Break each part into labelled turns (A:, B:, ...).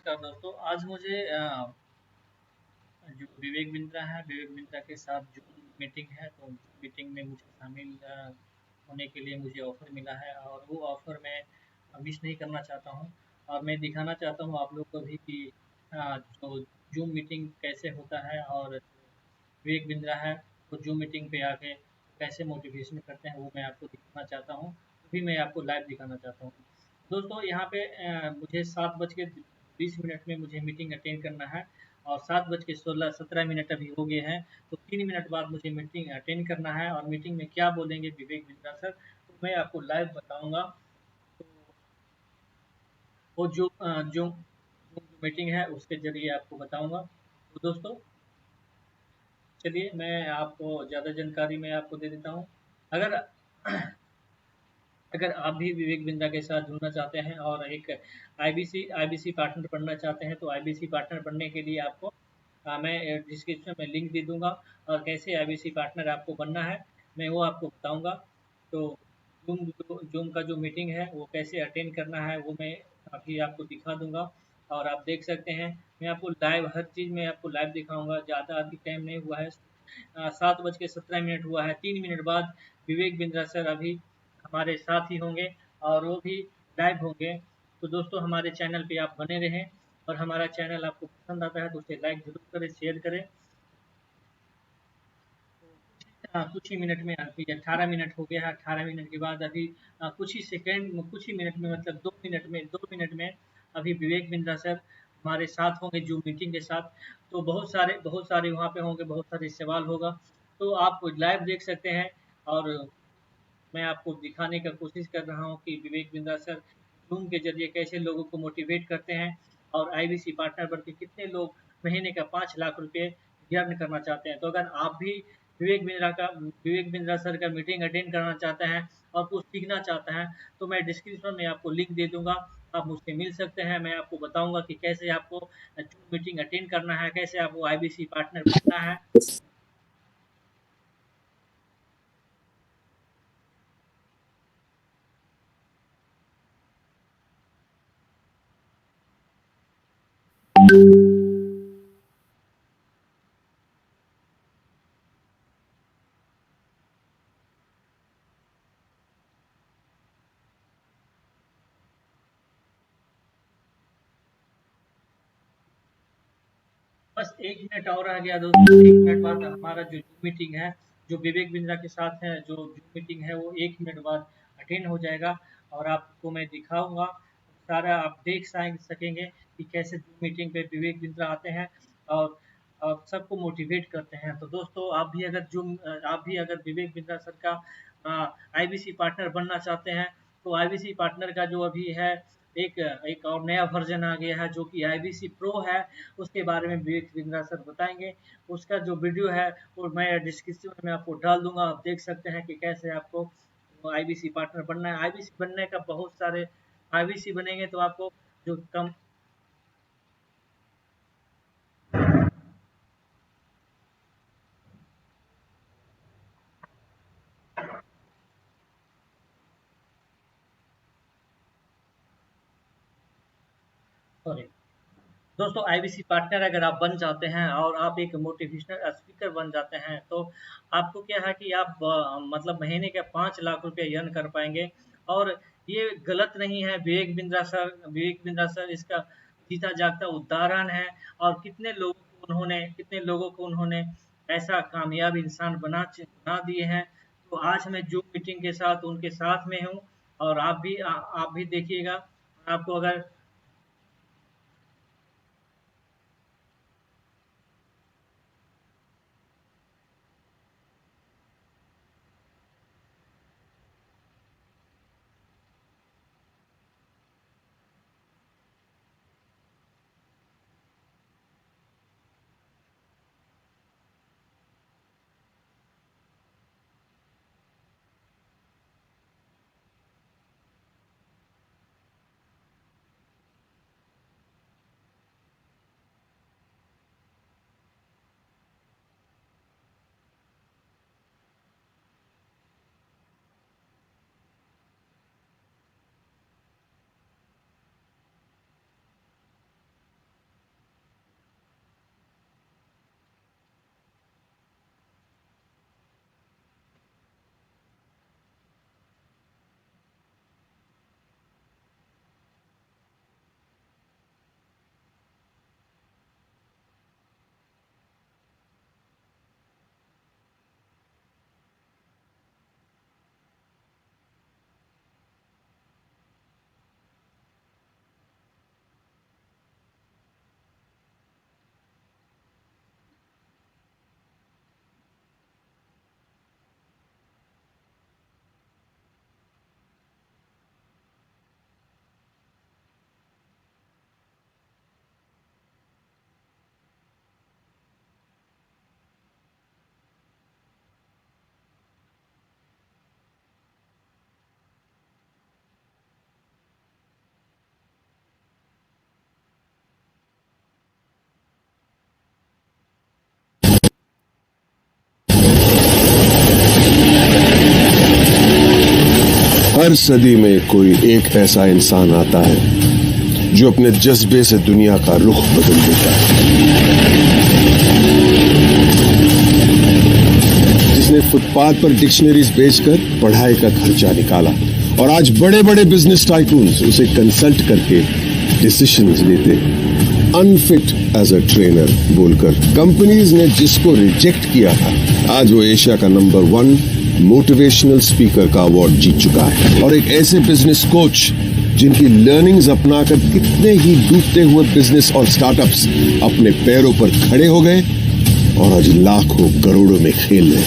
A: नमस्कार दोस्तों। आज मुझे जो विवेक बिंद्रा है, विवेक बिंद्रा के साथ जो मीटिंग है, तो मीटिंग में मुझे शामिल होने के लिए मुझे ऑफ़र मिला है और वो ऑफ़र मैं मिस नहीं करना चाहता हूँ। और मैं दिखाना चाहता हूँ आप लोग को भी कि जो ज़ूम मीटिंग कैसे होता है और विवेक बिंद्रा है, वो ज़ूम मीटिंग पे आके कैसे मोटिवेशन करते हैं, वो मैं आपको दिखाना चाहता हूँ। अभी मैं आपको लाइव दिखाना चाहता हूँ। दोस्तों यहाँ पे मुझे 7:20 में मुझे मीटिंग अटेंड करना है और 7:17 अभी हो गए हैं, तो 3 मिनट बाद मुझे मीटिंग अटेंड करना है और मीटिंग में क्या बोलेंगे विवेक बिंद्रा सर, तो मैं आपको लाइव बताऊँगा। तो वो जो मीटिंग है उसके ज़रिए आपको बताऊँगा। तो दोस्तों चलिए मैं आपको ज़्यादा जानकारी मैं आपको दे देता हूँ। अगर अगर आप भी विवेक बिंद्रा के साथ जुड़ना चाहते हैं और एक आईबीसी पार्टनर बनना चाहते हैं, तो आईबीसी पार्टनर बनने के लिए आपको मैं डिस्क्रिप्शन में लिंक दे दूंगा और कैसे आईबीसी पार्टनर आपको बनना है मैं वो आपको बताऊंगा। तो जूम का जो मीटिंग है वो कैसे अटेंड करना है वो मैं अभी आपको दिखा दूंगा और आप देख सकते हैं। मैं आपको लाइव हर चीज़ में आपको लाइव दिखाऊंगा। ज़्यादा अभी टाइम नहीं हुआ है, 7:17 हुआ है। 3 मिनट बाद विवेक बिंद्रा सर अभी हमारे साथ ही होंगे और वो भी लाइव होंगे। तो दोस्तों हमारे चैनल पे आप बने रहें और हमारा चैनल आपको पसंद आता है तो उसे लाइक ज़रूर करें, शेयर करें। हाँ, कुछ ही मिनट में अभी 18 मिनट हो गया है। 18 मिनट के बाद अभी कुछ ही मिनट में मतलब 2 मिनट में अभी विवेक बिंद्रा सर हमारे साथ होंगे जूम मीटिंग के साथ। तो बहुत सारे वहाँ पे होंगे, बहुत सारे सवाल होगा, तो आप लाइव देख सकते हैं। और मैं आपको दिखाने का कोशिश कर रहा हूँ कि विवेक बिंद्रा सर जूम के जरिए कैसे लोगों को मोटिवेट करते हैं और आईबीसी पार्टनर बन के कितने लोग महीने का 5 लाख रुपए अर्न करना चाहते हैं। तो अगर आप भी विवेक बिंद्रा सर का मीटिंग अटेंड करना चाहते हैं और कुछ सीखना चाहते हैं, तो मैं डिस्क्रिप्शन में आपको लिंक दे दूंगा, आप मुझसे मिल सकते हैं। मैं आपको बताऊंगा कि कैसे आपको जूम मीटिंग अटेंड करना है, कैसे आपको आईबीसी पार्टनर बनना है। बस 1 मिनट और रह गया दोस्तों। 1 मिनट बाद हमारा जो जूम मीटिंग है, जो विवेक बिंद्रा के साथ है, जो जूम मीटिंग है वो 1 मिनट बाद अटेंड हो जाएगा और आपको मैं दिखाऊंगा। सारा आप देख सकेंगे कि कैसे जूम मीटिंग पे विवेक बिंद्रा आते हैं और सबको मोटिवेट करते हैं। तो दोस्तों आप भी अगर विवेक बिंद्रा सर का आईबीसी पार्टनर बनना चाहते हैं, तो आईबीसी पार्टनर का जो अभी है एक एक और नया वर्जन आ गया है जो कि आईबीसी प्रो है। उसके बारे में विवेक बिंद्रा सर बताएंगे। उसका जो वीडियो है वो मैं डिस्क्रिप्शन में आपको डाल दूंगा। आप देख सकते हैं कि कैसे आपको आईबीसी पार्टनर बनना है। आईबीसी बनने का बहुत सारे आईबीसी बनेंगे तो आपको जो कम सॉरी दोस्तों, आईबीसी पार्टनर अगर आप बन जाते हैं और आप एक मोटिवेशनल स्पीकर बन जाते हैं, तो आपको क्या है कि आप मतलब महीने के 5 लाख रुपए अर्न कर पाएंगे। और ये गलत नहीं है। विवेक बिंद्रा सर इसका जीता जागता उदाहरण है। और कितने लोगों को उन्होंने ऐसा कामयाब इंसान बना दिए हैं। तो आज मैं जूम मीटिंग के साथ उनके साथ में हूँ और आप भी देखिएगा। आपको अगर
B: हर सदी में कोई एक ऐसा इंसान आता है जो अपने जज्बे से दुनिया का रुख बदल देता है, जिसने फुटपाथ पर डिक्शनरीज बेचकर पढ़ाई का खर्चा निकाला और आज बड़े बड़े बिजनेस टाइकून्स उसे कंसल्ट करके डिसीजंस लेते अनफिट एज अ ट्रेनर बोलकर। कंपनीज ने जिसको रिजेक्ट किया था आज वो एशिया का नंबर 1 मोटिवेशनल स्पीकर का अवार्ड जीत चुका है। और एक ऐसे बिजनेस कोच जिनकी लर्निंग्स अपनाकर कितने ही डूबते हुए बिजनेस और स्टार्टअप्स अपने पैरों पर खड़े हो गए और आज लाखों करोड़ों में खेल रहे।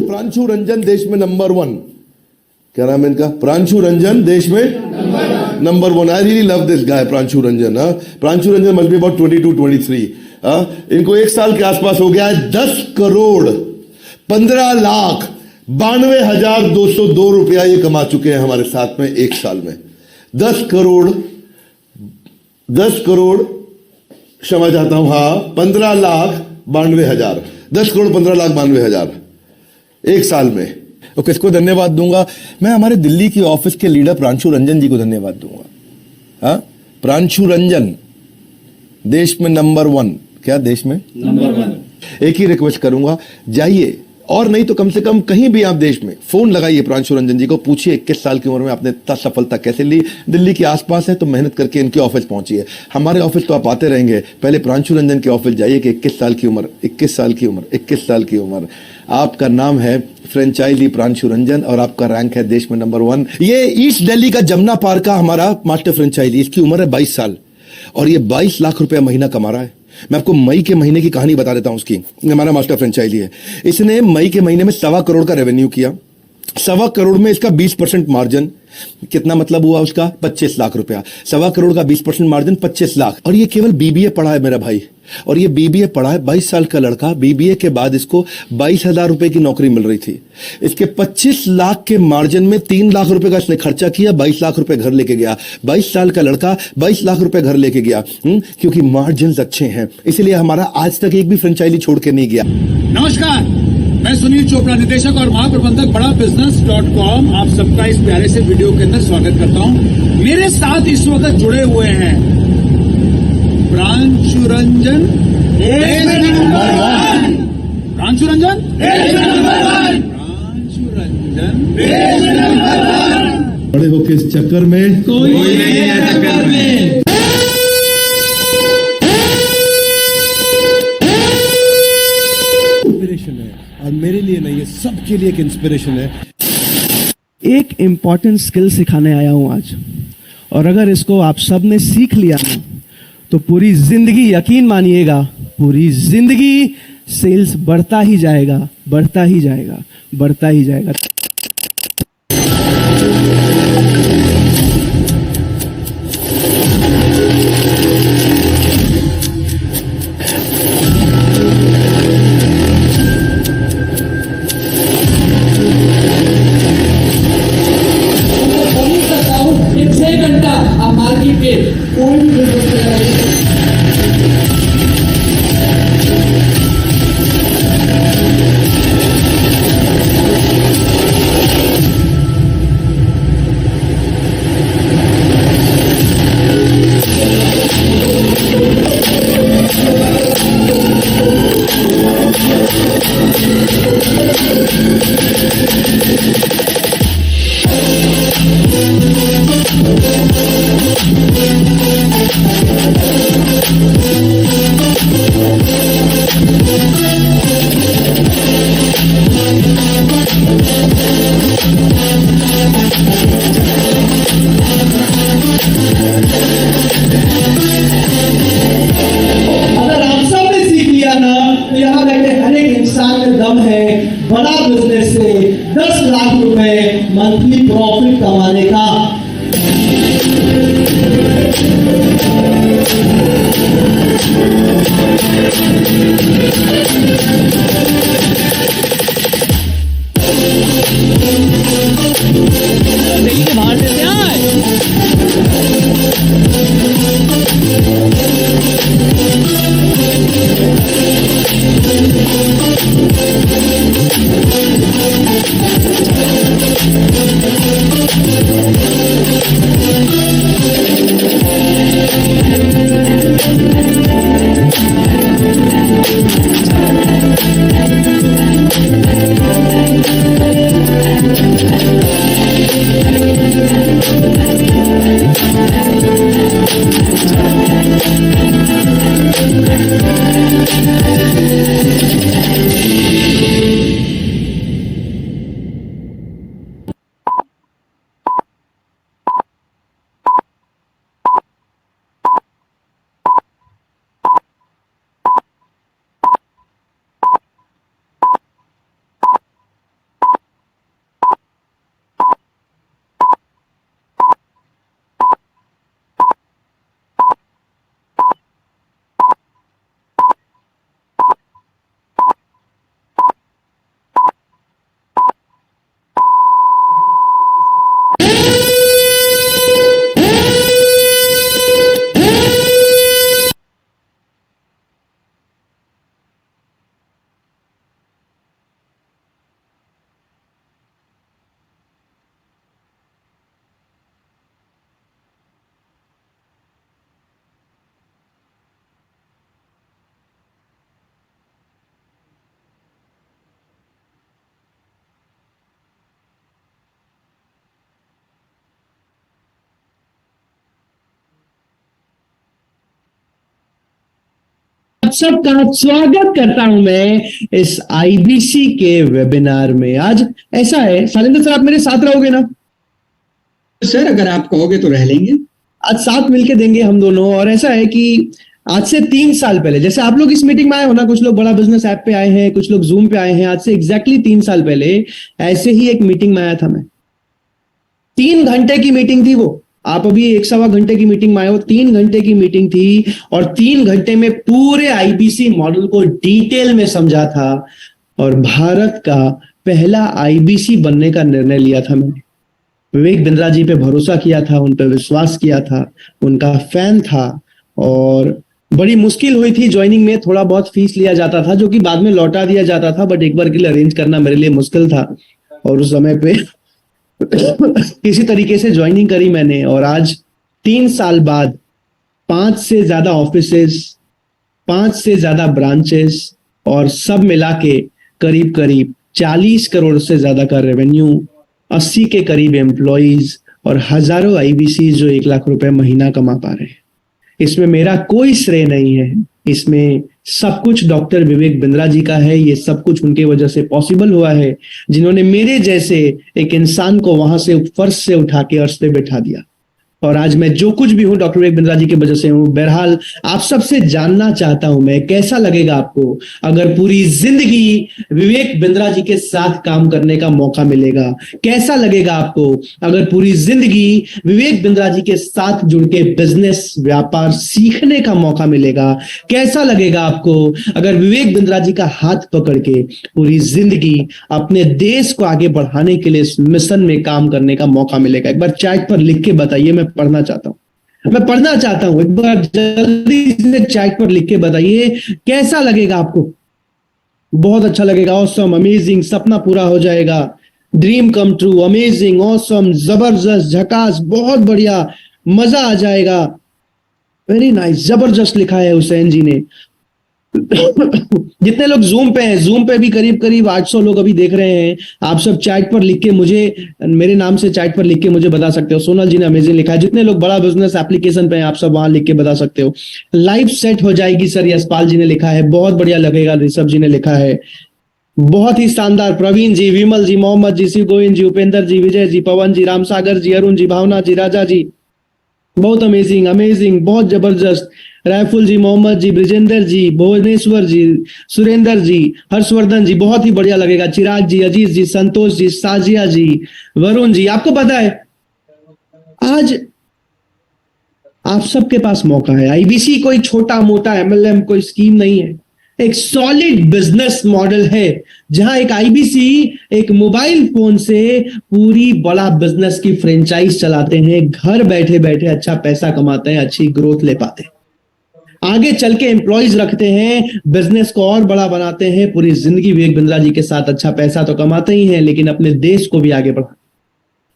B: प्रांशु रंजन देश में नंबर 1। क्या नाम है इनका? प्रांशु रंजन देश में number 1। I really love this guy Pranshu Ranjan. Pranshu Ranjan must be about 22-23। इनको एक साल के आसपास हो गया है। 10 करोड़ 15 लाख 92,202 रुपया ये कमा चुके हैं हमारे साथ में एक साल में। 10 करोड़ क्षमा चाहता हूं, हाँ 15 लाख 92,000। 10 करोड़ 15 लाख 92,000 एक साल में। ओके, इसको धन्यवाद दूंगा मैं। हमारे दिल्ली की ऑफिस के लीडर प्रांशु रंजन जी को धन्यवाद दूंगा। हाँ, प्रांशु रंजन देश में नंबर 1। क्या देश में नंबर 1? एक ही रिक्वेस्ट करूंगा, जाइए और नहीं तो कम से कम कहीं भी आप देश में फोन लगाइए प्रांशु रंजन जी को, पूछिए 21 साल की उम्र में आपने इतना सफलता कैसे ली। दिल्ली के आसपास है तो मेहनत करके इनके ऑफिस पहुंचिए। हमारे ऑफिस तो आप आते रहेंगे, पहले प्रांशु रंजन के ऑफिस जाइए कि 21 साल की उम्र, 21 साल की उम्र, 21 साल की उम्र। आपका नाम है फ्रेंचाइजी प्रांशु रंजन और आपका रैंक है देश में नंबर 1। ये ईस्ट दिल्ली का जमुना पार्क का हमारा मास्टर फ्रेंचाइजी। इसकी उम्र है 22 साल और ये 22 लाख रुपया महीना कमा रहा है। मैं आपको मई के महीने की कहानी बता देता हूं उसकी। हमारा मास्टर फ्रेंचाइजी है। इसने मई के महीने में 1.25 करोड़ का रेवेन्यू किया। 1.25 करोड़ में इसका 20% मार्जिन, कितना मतलब हुआ उसका? 25 लाख रुपया। 1.25 करोड़ का 20% मार्जिन 25 लाख। और ये केवल बीबीए पढ़ा है मेरा भाई, और ये बीबीए पढ़ा है। 22 साल का लड़का, बीबीए के बाद इसको 22,000 रुपए की नौकरी मिल रही थी। इसके 25 लाख के मार्जिन में 3 लाख रुपए का इसने खर्चा किया, 22 लाख रुपए घर लेके गया। 22 साल का लड़का 22 लाख रुपए घर लेके गया। क्योंकि मार्जिन अच्छे हैं, इसलिए हमारा आज तक एक भी फ्रेंचाइजी छोड़ के नहीं गया।
C: नमस्कार, मैं सुनील चोपड़ा, निदेशक और महाप्रबंधक बड़ाबिजनेस.com, आप सबका इस प्यारे से वीडियो के अंदर स्वागत करता हूं। मेरे साथ इस वक्त जुड़े हुए हैं प्रांशु रंजन, प्रांशु रंजन,
B: बड़े होके इस चक्कर में
C: कोई नहीं है चक्कर में।
B: इंस्पिरेशन है, और मेरे लिए नहीं, ये सबके लिए एक इंस्पिरेशन है।
D: एक इम्पॉर्टेंट स्किल सिखाने आया हूं आज, और अगर इसको आप सब ने सीख लिया ना, तो पूरी जिंदगी, यकीन मानिएगा, पूरी जिंदगी सेल्स बढ़ता ही जाएगा, बढ़ता ही जाएगा, बढ़ता ही जाएगा। बड़ा बिजनेस से 10 लाख रुपए मंथली प्रॉफिट कमाने का। देखिए बाहर से क्या है। सबका स्वागत करता हूं मैं इस आईबीसी के वेबिनार में। आज ऐसा है, शैलेंद्र सर, आप मेरे साथ रहोगे ना?
E: सर अगर आप कहोगे तो रह लेंगे।
D: आज साथ मिलके देंगे हम दोनों। और ऐसा है कि आज से 3 साल पहले, जैसे आप लोग इस मीटिंग में आए हो ना, कुछ लोग बड़ा बिजनेस ऐप पे आए हैं, कुछ लोग जूम पे आए हैं, आज से एग्जैक्टली 3 साल पहले ऐसे ही एक मीटिंग में आया था मैं। 3 घंटे की मीटिंग थी वो। आप अभी 1.25 घंटे की मीटिंग में आए हो, 3 घंटे की मीटिंग थी, और 3 घंटे में पूरे आईबीसी मॉडल को डिटेल में समझा था, और भारत का पहला आईबीसी बनने का निर्णय लिया था मैंने। विवेक बिंद्रा जी पे भरोसा किया था, उन पे विश्वास किया था, उनका फैन था, और बड़ी मुश्किल हुई थी ज्वाइनिंग में, थोड़ा बहुत फीस लिया जाता था जो कि बाद में लौटा दिया जाता था, बट एक बार के लिए अरेंज करना मेरे लिए मुश्किल था। और उस समय पे किसी तरीके से ज्वाइनिंग करी मैंने, और आज 3 साल बाद 5 से ज्यादा ऑफिसेस, 5 से ज्यादा ब्रांचेस और सब मिला के करीब करीब 40 करोड़ से ज्यादा का रेवेन्यू, 80 के करीब एम्प्लॉइज और हजारों आईबीसी जो 1 लाख रुपए महीना कमा पा रहे हैं। इसमें मेरा कोई श्रेय नहीं है, इसमें सब कुछ डॉक्टर विवेक बिंद्रा जी का है। ये सब कुछ उनके वजह से पॉसिबल हुआ है, जिन्होंने मेरे जैसे एक इंसान को वहां से फर्श से उठा के अर्श पे बैठा दिया। और आज मैं जो कुछ भी हूं डॉक्टर विवेक बिंद्रा जी की वजह से हूं। बहरहाल आप सबसे जानना चाहता हूं मैं, कैसा लगेगा आपको अगर पूरी जिंदगी विवेक बिंद्रा जी के साथ काम करने का मौका मिलेगा? कैसा लगेगा आपको अगर पूरी जिंदगी विवेक बिंद्रा जी के साथ जुड़ के बिजनेस व्यापार सीखने का मौका मिलेगा? कैसा लगेगा आपको अगर विवेक बिंद्रा जी का हाथ पकड़ के पूरी जिंदगी अपने देश को आगे बढ़ाने के लिए इस मिशन में काम करने का मौका मिलेगा? एक बार चैट पर लिख के बताइए, मैं पढ़ना चाहता हूं। एक बार जल्दी से चैट पर लिख के बताइए कैसा लगेगा आपको। बहुत अच्छा लगेगा, ऑसम, अमेजिंग, सपना पूरा हो जाएगा, dream come true, amazing, awesome, जबरदस्त, झकास, बहुत बढ़िया, मजा आ जाएगा, वेरी नाइस, जबरदस्त लिखा है हुसैन जी ने। जितने लोग जूम पे हैं, जूम पे भी करीब करीब 800 लोग अभी देख रहे हैं। आप सब चैट पर लिख के मुझे, मेरे नाम से चैट पर लिख के मुझे बता सकते हो। सोनल जी ने अमेजिंग लिखा है। जितने लोग बड़ा बिजनेस एप्लीकेशन पे हैं आप सब वहां लिख के बता सकते हो। लाइफ सेट हो जाएगी सर, यशपाल जी ने लिखा है, बहुत बढ़िया लगेगा, ऋषभ जी ने लिखा है, बहुत ही शानदार, प्रवीण जी, विमल जी, मोहम्मद जी, शिव गोविंद जी, उपेंद्र जी, विजय जी, पवन जी, रामसागर जी, अरुण जी, भावना जी, राजा जी, बहुत अमेजिंग, अमेजिंग, बहुत जबरदस्त, रायफुल जी, मोहम्मद जी, ब्रिजेंद्र जी, भुवनेश्वर जी, सुरेंद्र जी, हर्षवर्धन जी, बहुत ही बढ़िया लगेगा, चिराग जी, अजीत जी, संतोष जी, साजिया जी, वरुण जी। आपको पता है आज आप सबके पास मौका है। आईबीसी कोई छोटा मोटा एमएलएम कोई स्कीम नहीं है, एक सॉलिड बिजनेस मॉडल है जहां एक आईबीसी एक मोबाइल फोन से पूरी बड़ा बिजनेस की फ्रेंचाइज चलाते हैं, घर बैठे बैठे अच्छा पैसा कमाते हैं, अच्छी ग्रोथ ले पाते हैं, आगे चल के एम्प्लॉइज रखते हैं, बिजनेस को और बड़ा बनाते हैं, पूरी जिंदगी विवेक बिंद्रा जी के साथ अच्छा पैसा तो कमाते ही हैं लेकिन अपने देश को भी आगे बढ़ाते।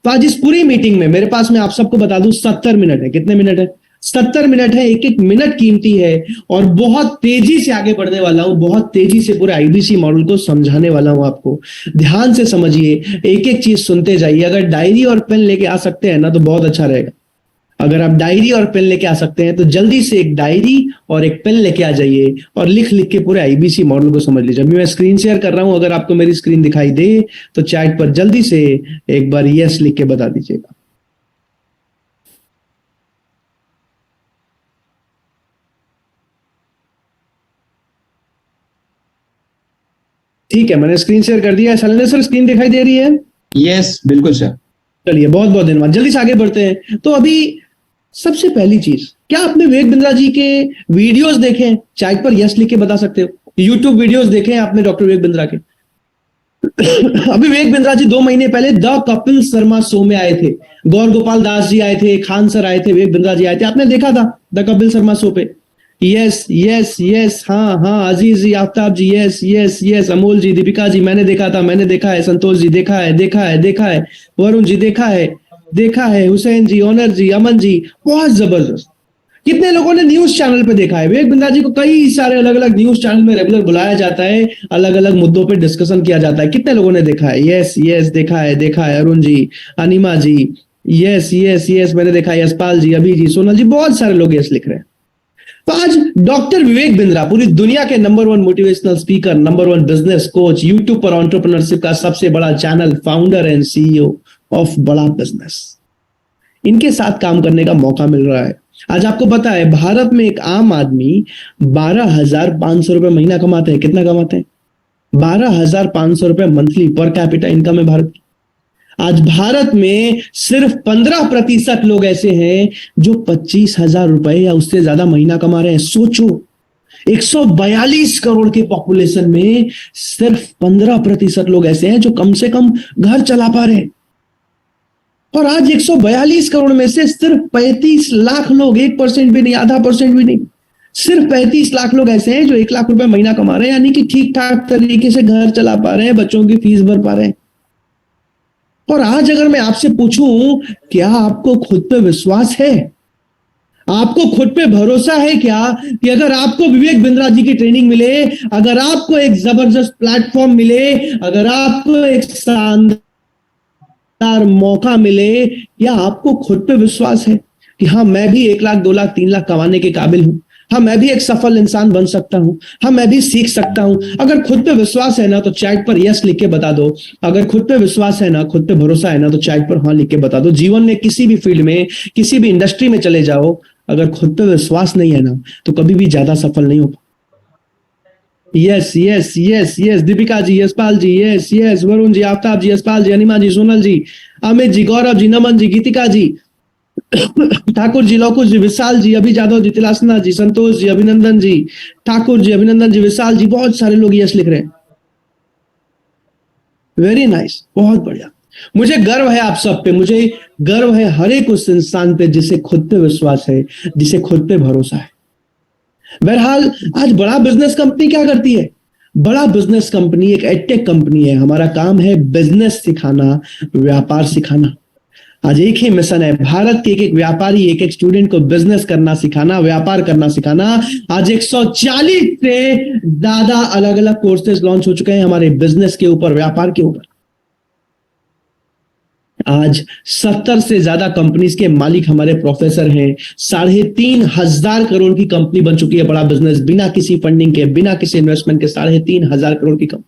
D: तो आज इस पूरी मीटिंग में मेरे पास, मैं आप सबको बता दूं, 70 मिनट है। कितने मिनट है? 70 मिनट है। एक एक मिनट कीमती है और बहुत तेजी से आगे बढ़ने वाला हूं, बहुत तेजी से पूरे आईबीसी मॉडल को समझाने वाला हूं आपको। ध्यान से समझिए, एक एक चीज सुनते जाइए। अगर डायरी और पेन लेके आ सकते हैं ना तो बहुत अच्छा रहेगा। अगर आप डायरी और पेन लेके आ सकते हैं तो जल्दी से एक डायरी और एक पेन लेके आ जाइए और लिख लिख के पूरे आईबीसी मॉडल को समझ लीजिए। अभी मैं स्क्रीन शेयर कर रहा हूं, अगर आपको मेरी स्क्रीन दिखाई दे तो चैट पर जल्दी से एक बार यस लिख के बता दीजिएगा। ठीक है, मैंने स्क्रीन शेयर कर दिया है। शैलेंद्र सर, स्क्रीन दिखाई दे रही है?
E: यस, बिल्कुल सर।
D: चलिए, बहुत बहुत धन्यवाद। जल्दी से आगे बढ़ते हैं। तो अभी सबसे पहली चीज, क्या आपने विवेक बिंद्रा जी के वीडियोस देखे? चैट पर यस लिख के बता सकते हो। यूट्यूब वीडियोस देखे हैं आपने डॉक्टर विवेक बिंद्रा के? अभी विवेक बिंद्रा जी 2 महीने पहले द कपिल शर्मा शो में आए थे। गौर गोपाल दास जी आए थे, खान सर आए थे, विवेक बिंद्रा जी आए थे। आपने देखा था द कपिल शर्मा शो पे? यस यस यस, हाँ हाँ, अजीज जी, आफ्ताब जी, यस यस यस, अमोल जी, दीपिका जी, मैंने देखा था, मैंने देखा है, संतोष जी देखा है, देखा है, देखा है, वरुण जी देखा है, देखा है, हुसैन जी, ऑनर जी, अमन जी, बहुत जबरदस्त। कितने लोगों ने न्यूज चैनल पे देखा है? विवेक बिंद्रा जी को कई सारे अलग अलग न्यूज चैनल में रेगुलर बुलाया जाता है, अलग अलग मुद्दों पे डिस्कशन किया जाता है। कितने लोगों ने देखा है? यस यस, देखा है, देखा है, अरुण जी, अनिमा जी, यस यस यस, मैंने देखा है, यशपाल जी, अभी जी, सोनल जी, बहुत सारे लोग यस लिख रहे हैं। तो आज डॉक्टर विवेक बिंद्रा पूरी दुनिया के number 1 motivational speaker, number 1 business coach, YouTube पर एंटरप्रेन्योरशिप का सबसे बड़ा channel, founder and CEO of बड़ा बिजनेस, इनके साथ काम करने का मौका मिल रहा है। आज आपको पता है भारत में एक आम आदमी 12,500 रुपए महीना कमाते हैं। कितना कमाते हैं? 12,500 रुपए मंथली पर कैपिटा इनकम है भारत की। आज भारत में सिर्फ 15% लोग ऐसे हैं जो 25,000 रुपए या उससे ज्यादा महीना कमा रहे हैं। सोचो, 142 करोड़ की पॉपुलेशन में सिर्फ 15% लोग ऐसे हैं जो कम से कम घर चला पा रहे हैं। और आज 142 करोड़ में से सिर्फ 35 लाख लोग, 1% भी नहीं, आधा % भी नहीं, सिर्फ 35 लाख लोग ऐसे हैं जो 1 लाख रुपए महीना कमा रहे हैं, यानी कि ठीक ठाक तरीके से घर चला पा रहे हैं, बच्चों की फीस भर पा रहे हैं। और आज अगर मैं आपसे पूछूं, क्या आपको खुद पे विश्वास है? आपको खुद पे भरोसा है क्या कि अगर आपको विवेक बिंद्रा जी की ट्रेनिंग मिले, अगर आपको एक जबरदस्त प्लेटफॉर्म मिले, अगर आपको एक शानदार मौका मिले, या आपको खुद पे विश्वास है कि हाँ मैं भी 1 लाख 2 लाख 3 लाख कमाने के काबिल हूं, हाँ मैं भी एक सफल इंसान बन सकता हूं, हाँ मैं भी सीख सकता हूं? अगर खुद पे विश्वास है ना तो चैट पर यस लिख के बता दो। अगर खुद पे विश्वास है ना, खुद पे भरोसा है ना, तो चैट पर हाँ लिख के बता दो। जीवन में किसी भी फील्ड में, किसी भी इंडस्ट्री में चले जाओ, अगर खुद पे विश्वास नहीं है ना तो कभी भी ज्यादा सफल नहीं हो। Yes yes yes yes, Deepika ji, Yashpal ji, yes yes, Varun ji, Aftab ji, Yashpal ji, Anima ji, Sonal ji, Amit ji, Gaurav ji, Naman ji, Geetika ji, Thakur ji, Laukush ji, Vishal ji, Abhi Jadav जी, तिलासना जी, संतोष जी, अभिनंदन जी, ठाकुर जी, अभिनंदन जी, विशाल जी, बहुत सारे लोग यस लिख रहे हैं। वेरी नाइस, बहुत बढ़िया। मुझे गर्व है आप सब पे, मुझे गर्व है हर एक उस इंसान पे जिसे खुद पे विश्वास है, जिसे खुद पे भरोसा है। बहरहाल आज बड़ा बिजनेस कंपनी क्या करती है? बड़ा बिजनेस कंपनी एक एडटेक कंपनी है। हमारा काम है बिजनेस सिखाना, व्यापार सिखाना। आज एक ही मिशन है, भारत के एक एक व्यापारी, एक एक स्टूडेंट को बिजनेस करना सिखाना, व्यापार करना सिखाना। आज 140 से ज्यादा अलग अलग कोर्सेज लॉन्च हो चुके हैं हमारे बिजनेस के ऊपर, व्यापार के ऊपर। आज 70 से ज्यादा कंपनीज के मालिक हमारे प्रोफेसर हैं। 3,500 करोड़ की कंपनी बन चुकी है बड़ा बिजनेस, बिना किसी फंडिंग के, बिना किसी इन्वेस्टमेंट के 3,500 करोड़ की कंपनी।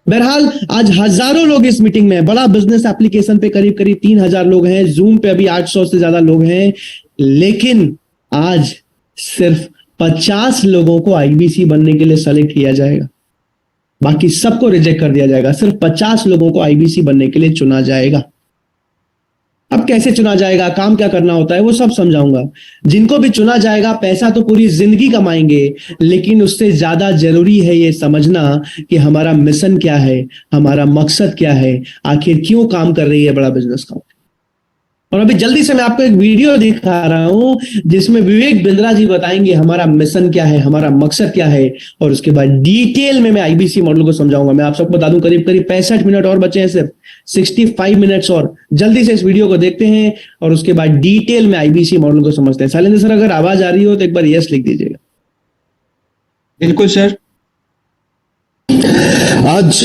D: बहरहाल आज हजारों लोग इस मीटिंग में हैं। बड़ा बिजनेस एप्लीकेशन पे करीब करीब 3,000 लोग हैं, जूम पे अभी 800 से ज्यादा लोग हैं, लेकिन आज सिर्फ 50 लोगों को आईबीसी बनने के लिए सेलेक्ट किया जाएगा, बाकी सबको रिजेक्ट कर दिया जाएगा। सिर्फ 50 लोगों को आईबीसी बनने के लिए चुना जाएगा। अब कैसे चुना जाएगा, काम क्या करना होता है, वो सब समझाऊंगा। जिनको भी चुना जाएगा, पैसा तो पूरी जिंदगी कमाएंगे, लेकिन उससे ज्यादा जरूरी है ये समझना कि हमारा मिशन क्या है, हमारा मकसद क्या है, आखिर क्यों काम कर रही है बड़ा बिजनेस कंपनी। और अभी जल्दी से मैं आपको एक वीडियो दिखा रहा हूं जिसमें विवेक बिंद्रा जी बताएंगे हमारा मिशन क्या है, हमारा मकसद क्या है, और उसके बाद डिटेल में मैं आईबीसी मॉडल को समझाऊंगा। मैं आप सबको बता दूं करीब करीब 65 मिनट और बचे हैं, सिर्फ 65 मिनट्स और। जल्दी से इस वीडियो को देखते हैं और उसके बाद डिटेल में आईबीसी मॉडल को समझते हैं। शैलेंद्र सर, अगर आवाज आ रही हो तो एक बार यस लिख दीजिएगा।
E: बिल्कुल सर।
B: आज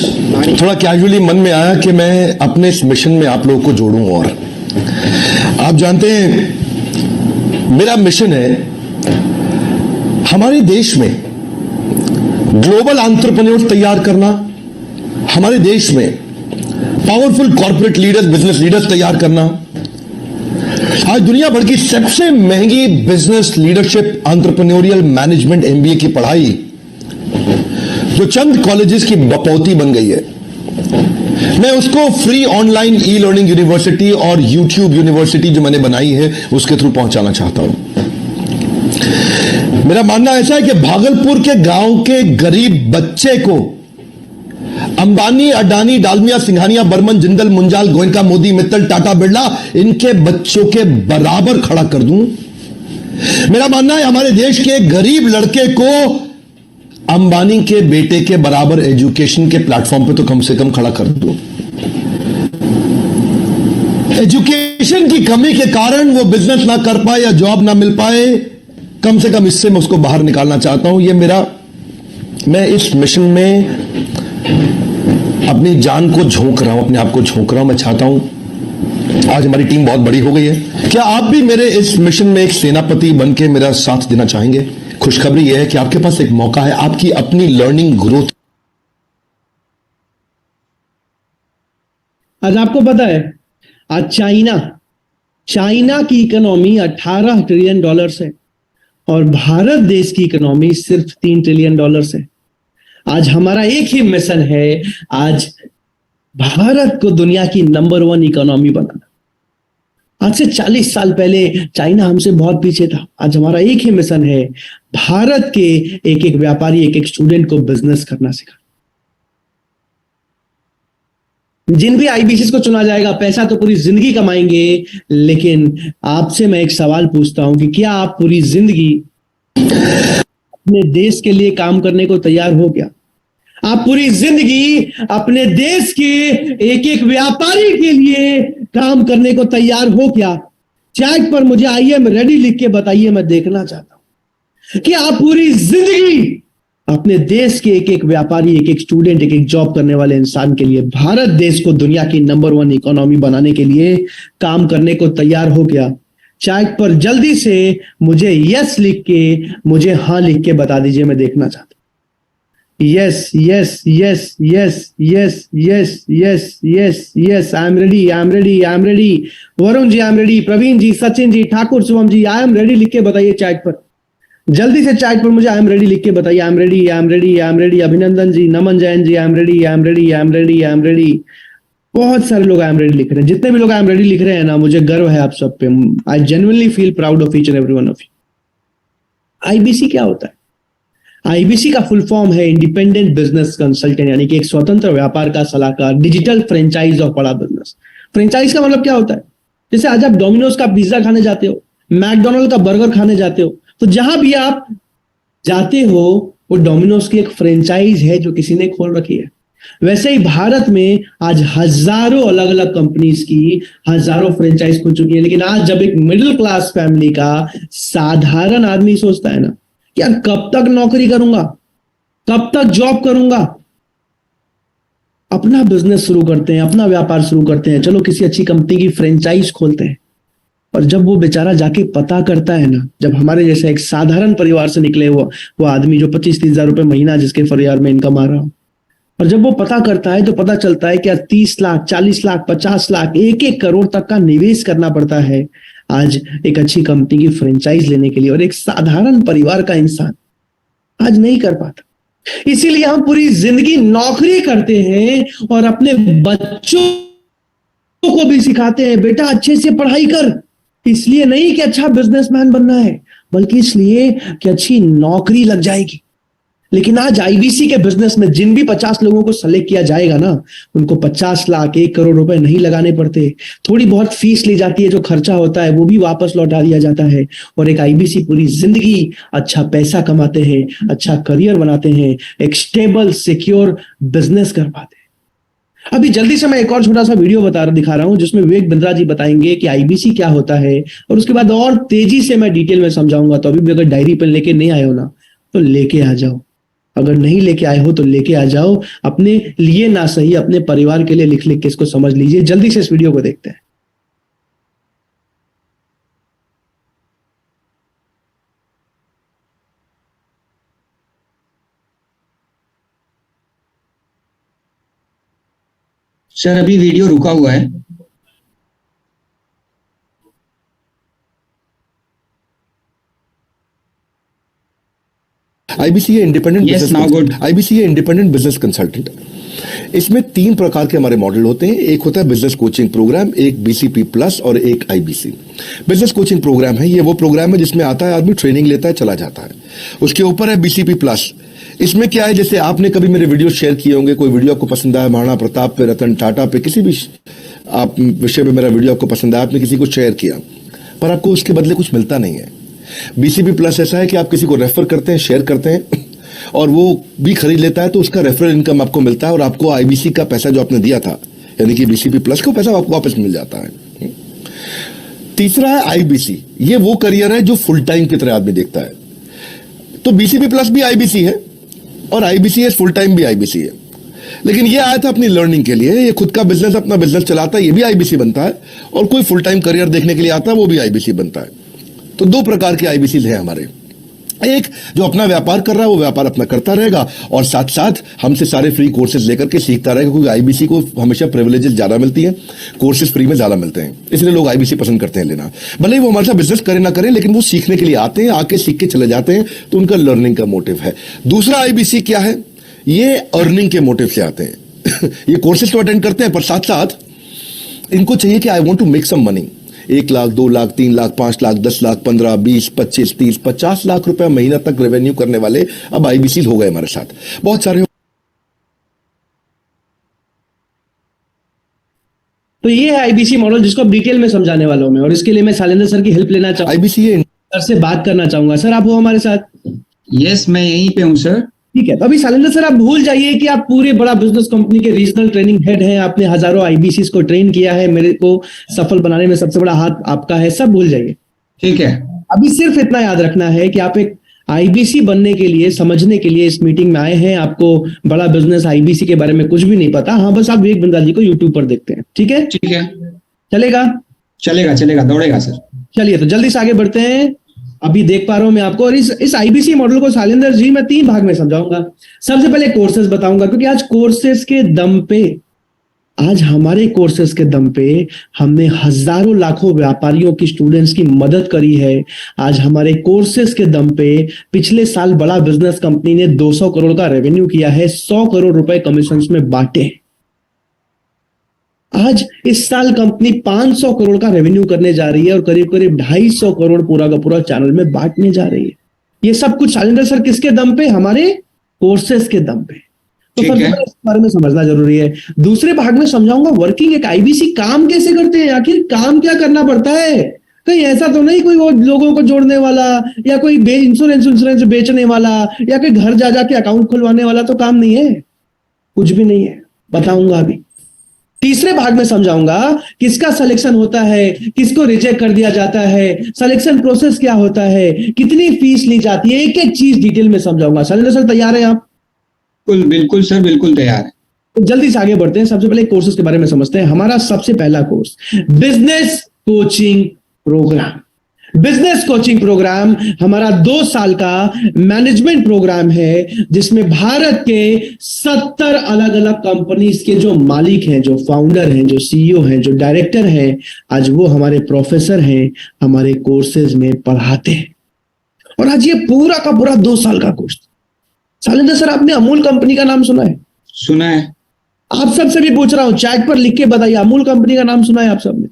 B: थोड़ा कैजुअली मन में आया कि मैं अपने इस मिशन में आप लोगों को जोड़ूं। और आप जानते हैं मेरा मिशन है हमारे देश में ग्लोबल एंटरप्रेन्योर तैयार करना, हमारे देश में powerful corporate leaders, business leaders तैयार करना। आज दुनिया भर की सबसे महंगी business leadership entrepreneurial management MBA की पढ़ाई जो चंद कॉलेजेस की बपौती बन गई है, मैं उसको free online e learning university और यूट्यूब यूनिवर्सिटी जो मैंने बनाई है उसके थ्रू पहुंचाना चाहता हूं। मेरा मानना ऐसा है कि भागलपुर के गांव के गरीब बच्चे को अंबानी, अडानी, डालमिया, सिंघानिया, बर्मन, जिंदल, मुंजाल, गोयनका, मोदी, मित्तल, टाटा, बिरला, इनके बच्चों के बराबर खड़ा कर दूं। मेरा मानना है हमारे देश के गरीब लड़के को अंबानी के बेटे के बराबर एजुकेशन के प्लेटफॉर्म पे तो कम से कम खड़ा कर दो। एजुकेशन की कमी के कारण वो बिजनेस ना कर पाए या जॉब ना मिल पाए, कम से कम इससे मैं उसको बाहर निकालना चाहता हूं। मैं इस मिशन में अपनी जान को झोंक रहा हूं, अपने आप को झोंक रहा हूं। मैं चाहता हूं, आज हमारी टीम बहुत बड़ी हो गई है, क्या आप भी मेरे इस मिशन में एक सेनापति बन के मेरा साथ देना चाहेंगे? खुशखबरी यह है कि आपके पास एक मौका है, आपकी अपनी लर्निंग ग्रोथ।
D: आज आपको पता है, आज चाइना की इकोनॉमी 18 ट्रिलियन डॉलर्स है और भारत देश की इकोनॉमी सिर्फ 3 ट्रिलियन डॉलर्स है। आज हमारा एक ही मिशन है, आज भारत को दुनिया की नंबर 1 इकोनॉमी बनाना। आज से 40 साल पहले चाइना हमसे बहुत पीछे था। आज हमारा एक ही मिशन है, भारत के एक एक व्यापारी, एक एक स्टूडेंट को बिजनेस करना सिखाना। जिन भी आईबीसी को चुना जाएगा, पैसा तो पूरी जिंदगी कमाएंगे, लेकिन आपसे मैं एक सवाल पूछता हूं कि क्या आप पूरी जिंदगी अपने देश के लिए काम करने को तैयार हो गया? आप पूरी जिंदगी अपने देश के एक एक व्यापारी के लिए काम करने को तैयार हो क्या? चैट पर मुझे आई एम रेडी लिख के बताइए, मैं देखना चाहता हूं कि आप पूरी जिंदगी अपने देश के एक एक व्यापारी, एक एक स्टूडेंट, एक एक जॉब करने वाले इंसान के लिए, भारत देश को दुनिया की नंबर 1 इकोनॉमी बनाने के लिए काम करने को तैयार हो गया? चैट पर जल्दी से मुझे यस लिख के, मुझे हाँ लिख के बता दीजिए, मैं देखना चाहता हूं। Yes yes yes yes yes yes yes yes yes, I am ready, I am ready, I am ready. Varun ji I am ready, Praveen ji, Sachin ji, Thakur Shubham ji, I am ready लिख के बताइए चैट पर, जल्दी से चैट पर मुझे आई एम रेडी लिख के बताइए। I am ready, I am ready, I am ready. Abhinandan ji, Naman Jain ji, I am ready, I am ready, I am ready, I am ready. बहुत सारे लोग आई एम रेडी लिख रहे हैं। जितने भी लोग आई एम रेडी लिख रहे हैं ना, मुझे गर्व है आप सब पे। I genuinely feel proud of each and every one of you. IBC क्या होता है? आईबीसी का फुल फॉर्म है इंडिपेंडेंट बिजनेस कंसल्टेंट, यानी कि एक स्वतंत्र व्यापार का सलाहकार, डिजिटल फ्रेंचाइज ऑफ बड़ा बिजनेस। फ्रेंचाइज का मतलब क्या होता है? जैसे आज आप डोमिनोज का पिज्जा खाने जाते हो, मैकडोनल्ड का बर्गर खाने जाते हो, तो जहां भी आप जाते हो वो डोमिनोज की एक फ्रेंचाइज है जो किसी ने खोल रखी है। वैसे ही भारत में आज हजारों अलग अलग कंपनीज की हजारों फ्रेंचाइज खुल चुकी है। लेकिन आज जब एक मिडिल क्लास फैमिली का साधारण आदमी सोचता है ना कि यार कब तक नौकरी करूंगा, कब तक जॉब करूंगा, अपना बिजनेस शुरू करते हैं, अपना व्यापार शुरू करते हैं, चलो किसी अच्छी कंपनी की फ्रेंचाइज खोलते हैं। और जब वो बेचारा जाके पता करता है ना, जब हमारे जैसे एक साधारण परिवार से निकले वो आदमी जो 25-30 हजार रुपए महीना जिसके परिवार में इनकम आ रहा हो, और जब वो पता करता है तो पता चलता है कि 30 लाख, 40 लाख, 50 लाख, 1-1 करोड़ तक का निवेश करना पड़ता है आज एक अच्छी कंपनी की फ्रेंचाइज लेने के लिए, और एक साधारण परिवार का इंसान आज नहीं कर पाता। इसीलिए हम पूरी जिंदगी नौकरी करते हैं और अपने बच्चों को भी सिखाते हैं, बेटा अच्छे से पढ़ाई कर। इसलिए नहीं कि अच्छा बिजनेसमैन बनना है, बल्कि इसलिए कि अच्छी नौकरी लग जाएगी। लेकिन आज आईबीसी के बिजनेस में जिन भी 50 लोगों को सेलेक्ट किया जाएगा ना, उनको 50 लाख, 1 करोड़ रुपए नहीं लगाने पड़ते। थोड़ी बहुत फीस ली जाती है, जो खर्चा होता है वो भी वापस लौटा दिया जाता है, और एक आईबीसी पूरी जिंदगी अच्छा पैसा कमाते हैं, अच्छा करियर बनाते हैं, एक स्टेबल सिक्योर बिजनेस कर पाते हैं। अभी जल्दी से मैं एक और छोटा सा वीडियो दिखा रहा हूं जिसमें विवेक बिंद्रा जी बताएंगे कि आईबीसी क्या होता है, और उसके बाद और तेजी से मैं डिटेल में समझाऊंगा। तो अभी भी अगर डायरी पेन लेके नहीं आए हो ना, तो लेके आ जाओ। अगर नहीं लेके आए हो तो लेके आ जाओ, अपने लिए ना सही अपने परिवार के लिए लिख लिख के इसको समझ लीजिए। जल्दी से इस वीडियो को देखते हैं।
E: सर अभी वीडियो रुका हुआ है।
B: आईबीसी है independent
E: Yes, now good.
B: IBC है इंडिपेंडेंट बिजनेस कंसल्टेंट। इसमें 3 प्रकार के हमारे मॉडल होते हैं। एक होता है बिजनेस कोचिंग प्रोग्राम, एक बीसीपी प्लस और एक आईबीसी। बिजनेस कोचिंग प्रोग्राम है, ये वो प्रोग्राम है जिसमें आता है आदमी, ट्रेनिंग लेता है, चला जाता है। उसके ऊपर है बीसीपी प्लस। इसमें क्या है, जैसे आपने कभी मेरे वीडियो शेयर किए होंगे, कोई वीडियो आपको पसंद आया, महाराणा प्रताप पे, रतन टाटा पे, किसी भी आप विषय पे मेरा वीडियो आपको पसंद आया, आपने किसी को शेयर किया, पर आपको उसके बदले कुछ मिलता नहीं है। बीसीपी प्लस ऐसा है कि आप किसी को रेफर करते हैं, शेयर करते हैं, और वो भी खरीद लेता है, तो उसका रेफरल इनकम आपको मिलता है, और आपको आईबीसी का पैसा जो आपने दिया था, यानी कि बीसीपी प्लस को पैसा आपको वापस मिल जाता है। तीसरा है आईबीसी। ये वो करियर है जो फुल टाइम की तरह आदमी देखता है। तो बीसीपी प्लस भी आईबीसी है और आईबीसी है, फुल टाइम भी आईबीसी है। लेकिन ये आया था अपनी लर्निंग के लिए, ये खुद का बिजनेस, अपना बिजनेस चलाता है, ये भी आईबीसी बनता है, और कोई फुल टाइम करियर देखने के लिए आता है, वो भी आईबीसी बनता है। तो 2 प्रकार के आईबीसी हैं हमारे। एक जो अपना व्यापार कर रहा है वो व्यापार अपना करता रहेगा, और साथ साथ हमसे सारे फ्री कोर्सेज लेकर के सीखता रहेगा, क्योंकि आईबीसी को हमेशा प्रिविलेजेस ज्यादा मिलती है, कोर्सेज फ्री में ज्यादा मिलते हैं, इसलिए लोग आईबीसी पसंद करते हैं लेना। भले ही वो हमारे साथ बिजनेस करें ना करें, लेकिन वो सीखने के लिए आते हैं, आके सीख के चले जाते हैं, तो उनका लर्निंग का मोटिव है। दूसरा आईबीसी क्या है, ये अर्निंग के मोटिव से आते हैं। ये कोर्सेज तो अटेंड करते हैं, पर साथ साथ इनको चाहिए कि I want to make some money. 1 lakh, 2 lakh, 3 lakh, 5 lakh, 10 lakh, 15, 20, 25, 30, 50 lakh रुपए महीना तक रेवेन्यू करने वाले अब आईबीसी हो गए हमारे साथ, बहुत सारे।
D: तो ये है आईबीसी मॉडल, जिसको अब डिटेल में समझाने वाला हूं मैं, और इसके लिए मैं शैलेंद्र सर की हेल्प लेना चाहूंगा।
B: आईबीसी है
D: सर से बात करना चाहूंगा। सर आप हो हमारे साथ?
E: यस, मैं यहीं पे हूँ सर।
D: ठीक है, तो अभी शैलेंद्र सर आप भूल जाइए कि आप पूरे बड़ा बिजनेस कंपनी के रीजनल ट्रेनिंग हेड हैं, आपने हजारों आईबीसी को ट्रेन किया है, मेरे को सफल बनाने में सबसे बड़ा हाथ आपका है, सब भूल जाइए।
E: ठीक है।
D: अभी सिर्फ इतना याद रखना है कि आप एक आईबीसी बनने के लिए, समझने के लिए इस मीटिंग में आए हैं। आपको बड़ा बिजनेस आईबीसी के बारे में कुछ भी नहीं पता। हाँ, बस आप विवेक बिंद्रा जी को यूट्यूब पर देखते हैं। ठीक है?
E: ठीक है,
D: चलेगा?
E: चलेगा चलेगा, दौड़ेगा सर।
D: चलिए तो जल्दी से आगे बढ़ते हैं। अभी देख पा रहा हूं मैं आपको, और इस आईबीसी मॉडल को शैलेंद्र जी मैं 3 भाग में समझाऊंगा। सबसे पहले कोर्सेज बताऊंगा, क्योंकि आज कोर्सेज के दम पे, आज हमारे कोर्सेज के दम पे हमने हजारों लाखों व्यापारियों की, स्टूडेंट्स की मदद करी है। आज हमारे कोर्सेज के दम पे पिछले साल बड़ा बिजनेस कंपनी ने 200 करोड़ का रेवेन्यू किया है, 100 करोड़ रुपए कमीशन में बांटे। आज इस साल कंपनी 500 करोड़ का रेवेन्यू करने जा रही है और करीब करीब 250 करोड़ पूरा का पूरा चैनल में बांटने जा रही है। ये सब कुछ शैलेंद्र सर किसके दम पे? हमारे कोर्सेज के दम पे। तो
E: ठीक
D: सबसे
E: है।
D: पहले इस बारे में समझना जरूरी है। दूसरे भाग में समझाऊंगा वर्किंग एक आईबीसी काम कैसे करते हैं, आखिर काम क्या करना पड़ता है। कहीं ऐसा तो नहीं कोई वो लोगों को जोड़ने वाला, या कोई इंश्योरेंस बेचने वाला, या कोई घर जा जाके अकाउंट खुलवाने वाला तो काम नहीं है, कुछ भी नहीं है, बताऊंगा अभी। तीसरे भाग में समझाऊंगा किसका सिलेक्शन होता है, किसको रिजेक्ट कर दिया जाता है, सिलेक्शन प्रोसेस क्या होता है, कितनी फीस ली जाती है, एक एक चीज डिटेल में समझाऊंगा। शैलेंद्र सर तैयार है आप?
E: बिल्कुल सर, बिल्कुल तैयार है।
D: तो जल्दी से आगे बढ़ते हैं। सबसे पहले कोर्सेज के बारे में समझते हैं। हमारा सबसे पहला course business coaching programme. Business coaching programme हमारा 2 साल का मैनेजमेंट प्रोग्राम है, जिसमें भारत के 70 अलग अलग कंपनीज के जो मालिक हैं, जो फाउंडर हैं, जो सीईओ हैं, जो डायरेक्टर हैं, आज वो हमारे प्रोफेसर हैं, हमारे कोर्सेज में पढ़ाते हैं। और आज ये पूरा का पूरा 2 साल का कोर्स। शैलेंद्र सर आपने अमूल कंपनी का नाम सुना है?
E: सुना है।
D: आप सबसे भी पूछ रहा हूं, चैट पर लिख के बताइए, अमूल कंपनी का नाम सुना है आप सबने?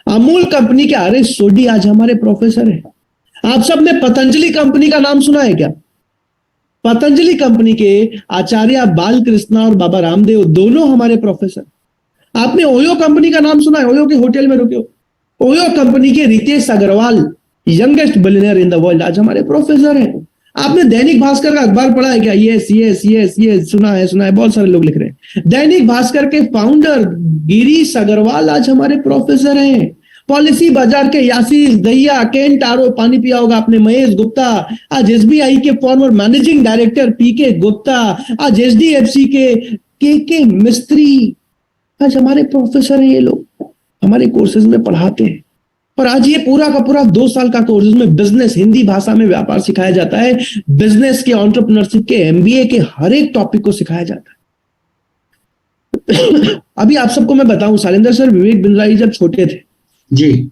D: अमूल कंपनी के आर एस सोडी आज हमारे प्रोफेसर हैं। आप सबने पतंजलि कंपनी का नाम सुना है क्या? पतंजलि कंपनी के आचार्य बालकृष्णा और बाबा रामदेव दोनों हमारे प्रोफेसर। आपने ओयो कंपनी का नाम सुना है? ओयो के होटल में रुके हो। ओयो कंपनी के Ritesh Agarwal, youngest billionaire in the world, आज हमारे प्रोफेसर हैं। आपने दैनिक भास्कर का अखबार पढ़ा है क्या? यस यस यस यस, सुना है, बहुत सारे लोग लिख रहे हैं। दैनिक भास्कर के फाउंडर गिरीश अग्रवाल आज हमारे प्रोफेसर हैं। पॉलिसी बाजार के यासीर दहिया, केंट आरो, पानी पिया होगा आपने, महेश गुप्ता, आज एसबीआई के फॉर्मर मैनेजिंग डायरेक्टर पीके गुप्ता, आज एचडीएफसी के मिस्त्री, आज हमारे प्रोफेसर हैं। ये लोग हमारे कोर्सेज में पढ़ाते हैं। और आज ये पूरा का पूरा 2 साल का कोर्स, इसमें बिजनेस, हिंदी भाषा में व्यापार सिखाया जाता है, बिजनेस के, एंटरप्रेन्योरशिप के, एमबीए के हर एक टॉपिक को सिखाया जाता है। अभी आप सबको मैं बताऊं, शैलेंद्र सर, विवेक बिंद्रा जी जब छोटे थे
E: जी,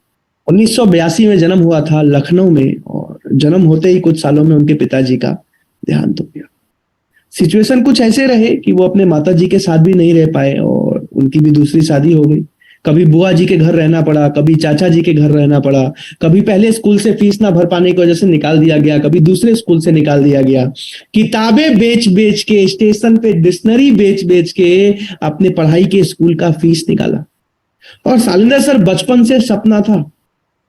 D: 1982 में जन्म हुआ था लखनऊ में, और जन्म होते ही कुछ सालों में उनके पिताजी का देहांत हो गया। सिचुएशन कुछ ऐसे रहे कि वो अपने माता जी के साथ भी नहीं रह पाए, और उनकी भी दूसरी शादी हो गई। कभी बुआ जी के घर रहना पड़ा, कभी चाचा जी के घर रहना पड़ा, कभी पहले स्कूल से फीस ना भर पाने की वजह से निकाल दिया गया, कभी दूसरे स्कूल से निकाल दिया गया। किताबें बेच बेच के, स्टेशन पे डिक्शनरी बेच बेच के अपने पढ़ाई के स्कूल का फीस निकाला। और शैलेंद्र सर बचपन से सपना था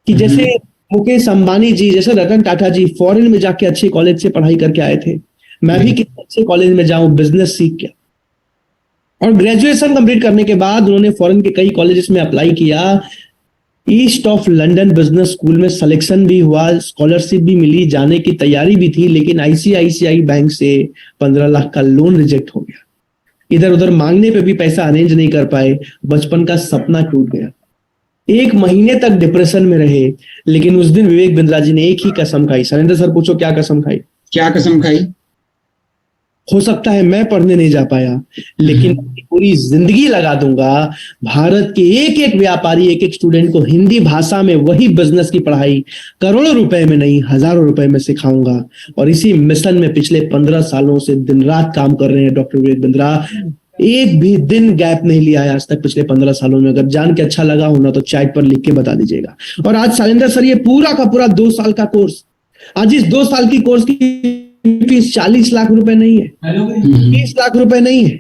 D: कि जैसे मुकेश अंबानी जी, जैसे रतन टाटा जी फॉरेन में जाके अच्छे कॉलेज से पढ़ाई करके आए थे, मैं भी किसी अच्छे कॉलेज में जाऊं, बिजनेस सीख के। और ग्रेजुएशन कंप्लीट करने के बाद उन्होंने फॉरेन के कई कॉलेजेस में अप्लाई किया। East of London business school में सिलेक्शन भी हुआ, स्कॉलरशिप भी मिली, जाने की तैयारी भी थी, लेकिन आईसीआईसीआई बैंक से 15 लाख का लोन रिजेक्ट हो गया। इधर उधर मांगने पे भी पैसा अरेंज नहीं कर पाए, बचपन का सपना टूट गया। 1 महीने तक डिप्रेशन में रहे, लेकिन उस दिन विवेक बिंद्रा जी ने एक ही कसम खाई। शैलेंद्र सर पूछो क्या कसम खाई?
E: क्या कसम खाई?
D: हो सकता है मैं पढ़ने नहीं जा पाया, लेकिन पूरी जिंदगी लगा दूंगा भारत के एक एक व्यापारी, एक एक स्टूडेंट को हिंदी भाषा में वही बिजनेस की पढ़ाई करोड़ों रुपए में नहीं, हजारों रुपए में सिखाऊंगा। और इसी मिशन में पिछले 15 सालों से दिन रात काम कर रहे हैं डॉक्टर विवेक बिंद्रा। एक भी दिन गैप नहीं लिया है आज तक पिछले 15 सालों में। अगर जान के अच्छा लगा हो ना तो चैट पर लिख के बता दीजिएगा। और आज शैलेंद्र सर ये पूरा का पूरा 2 साल का कोर्स, आज इस 2 साल की कोर्स की फीस 40 लाख रुपए नहीं है, 20 लाख रुपए नहीं है,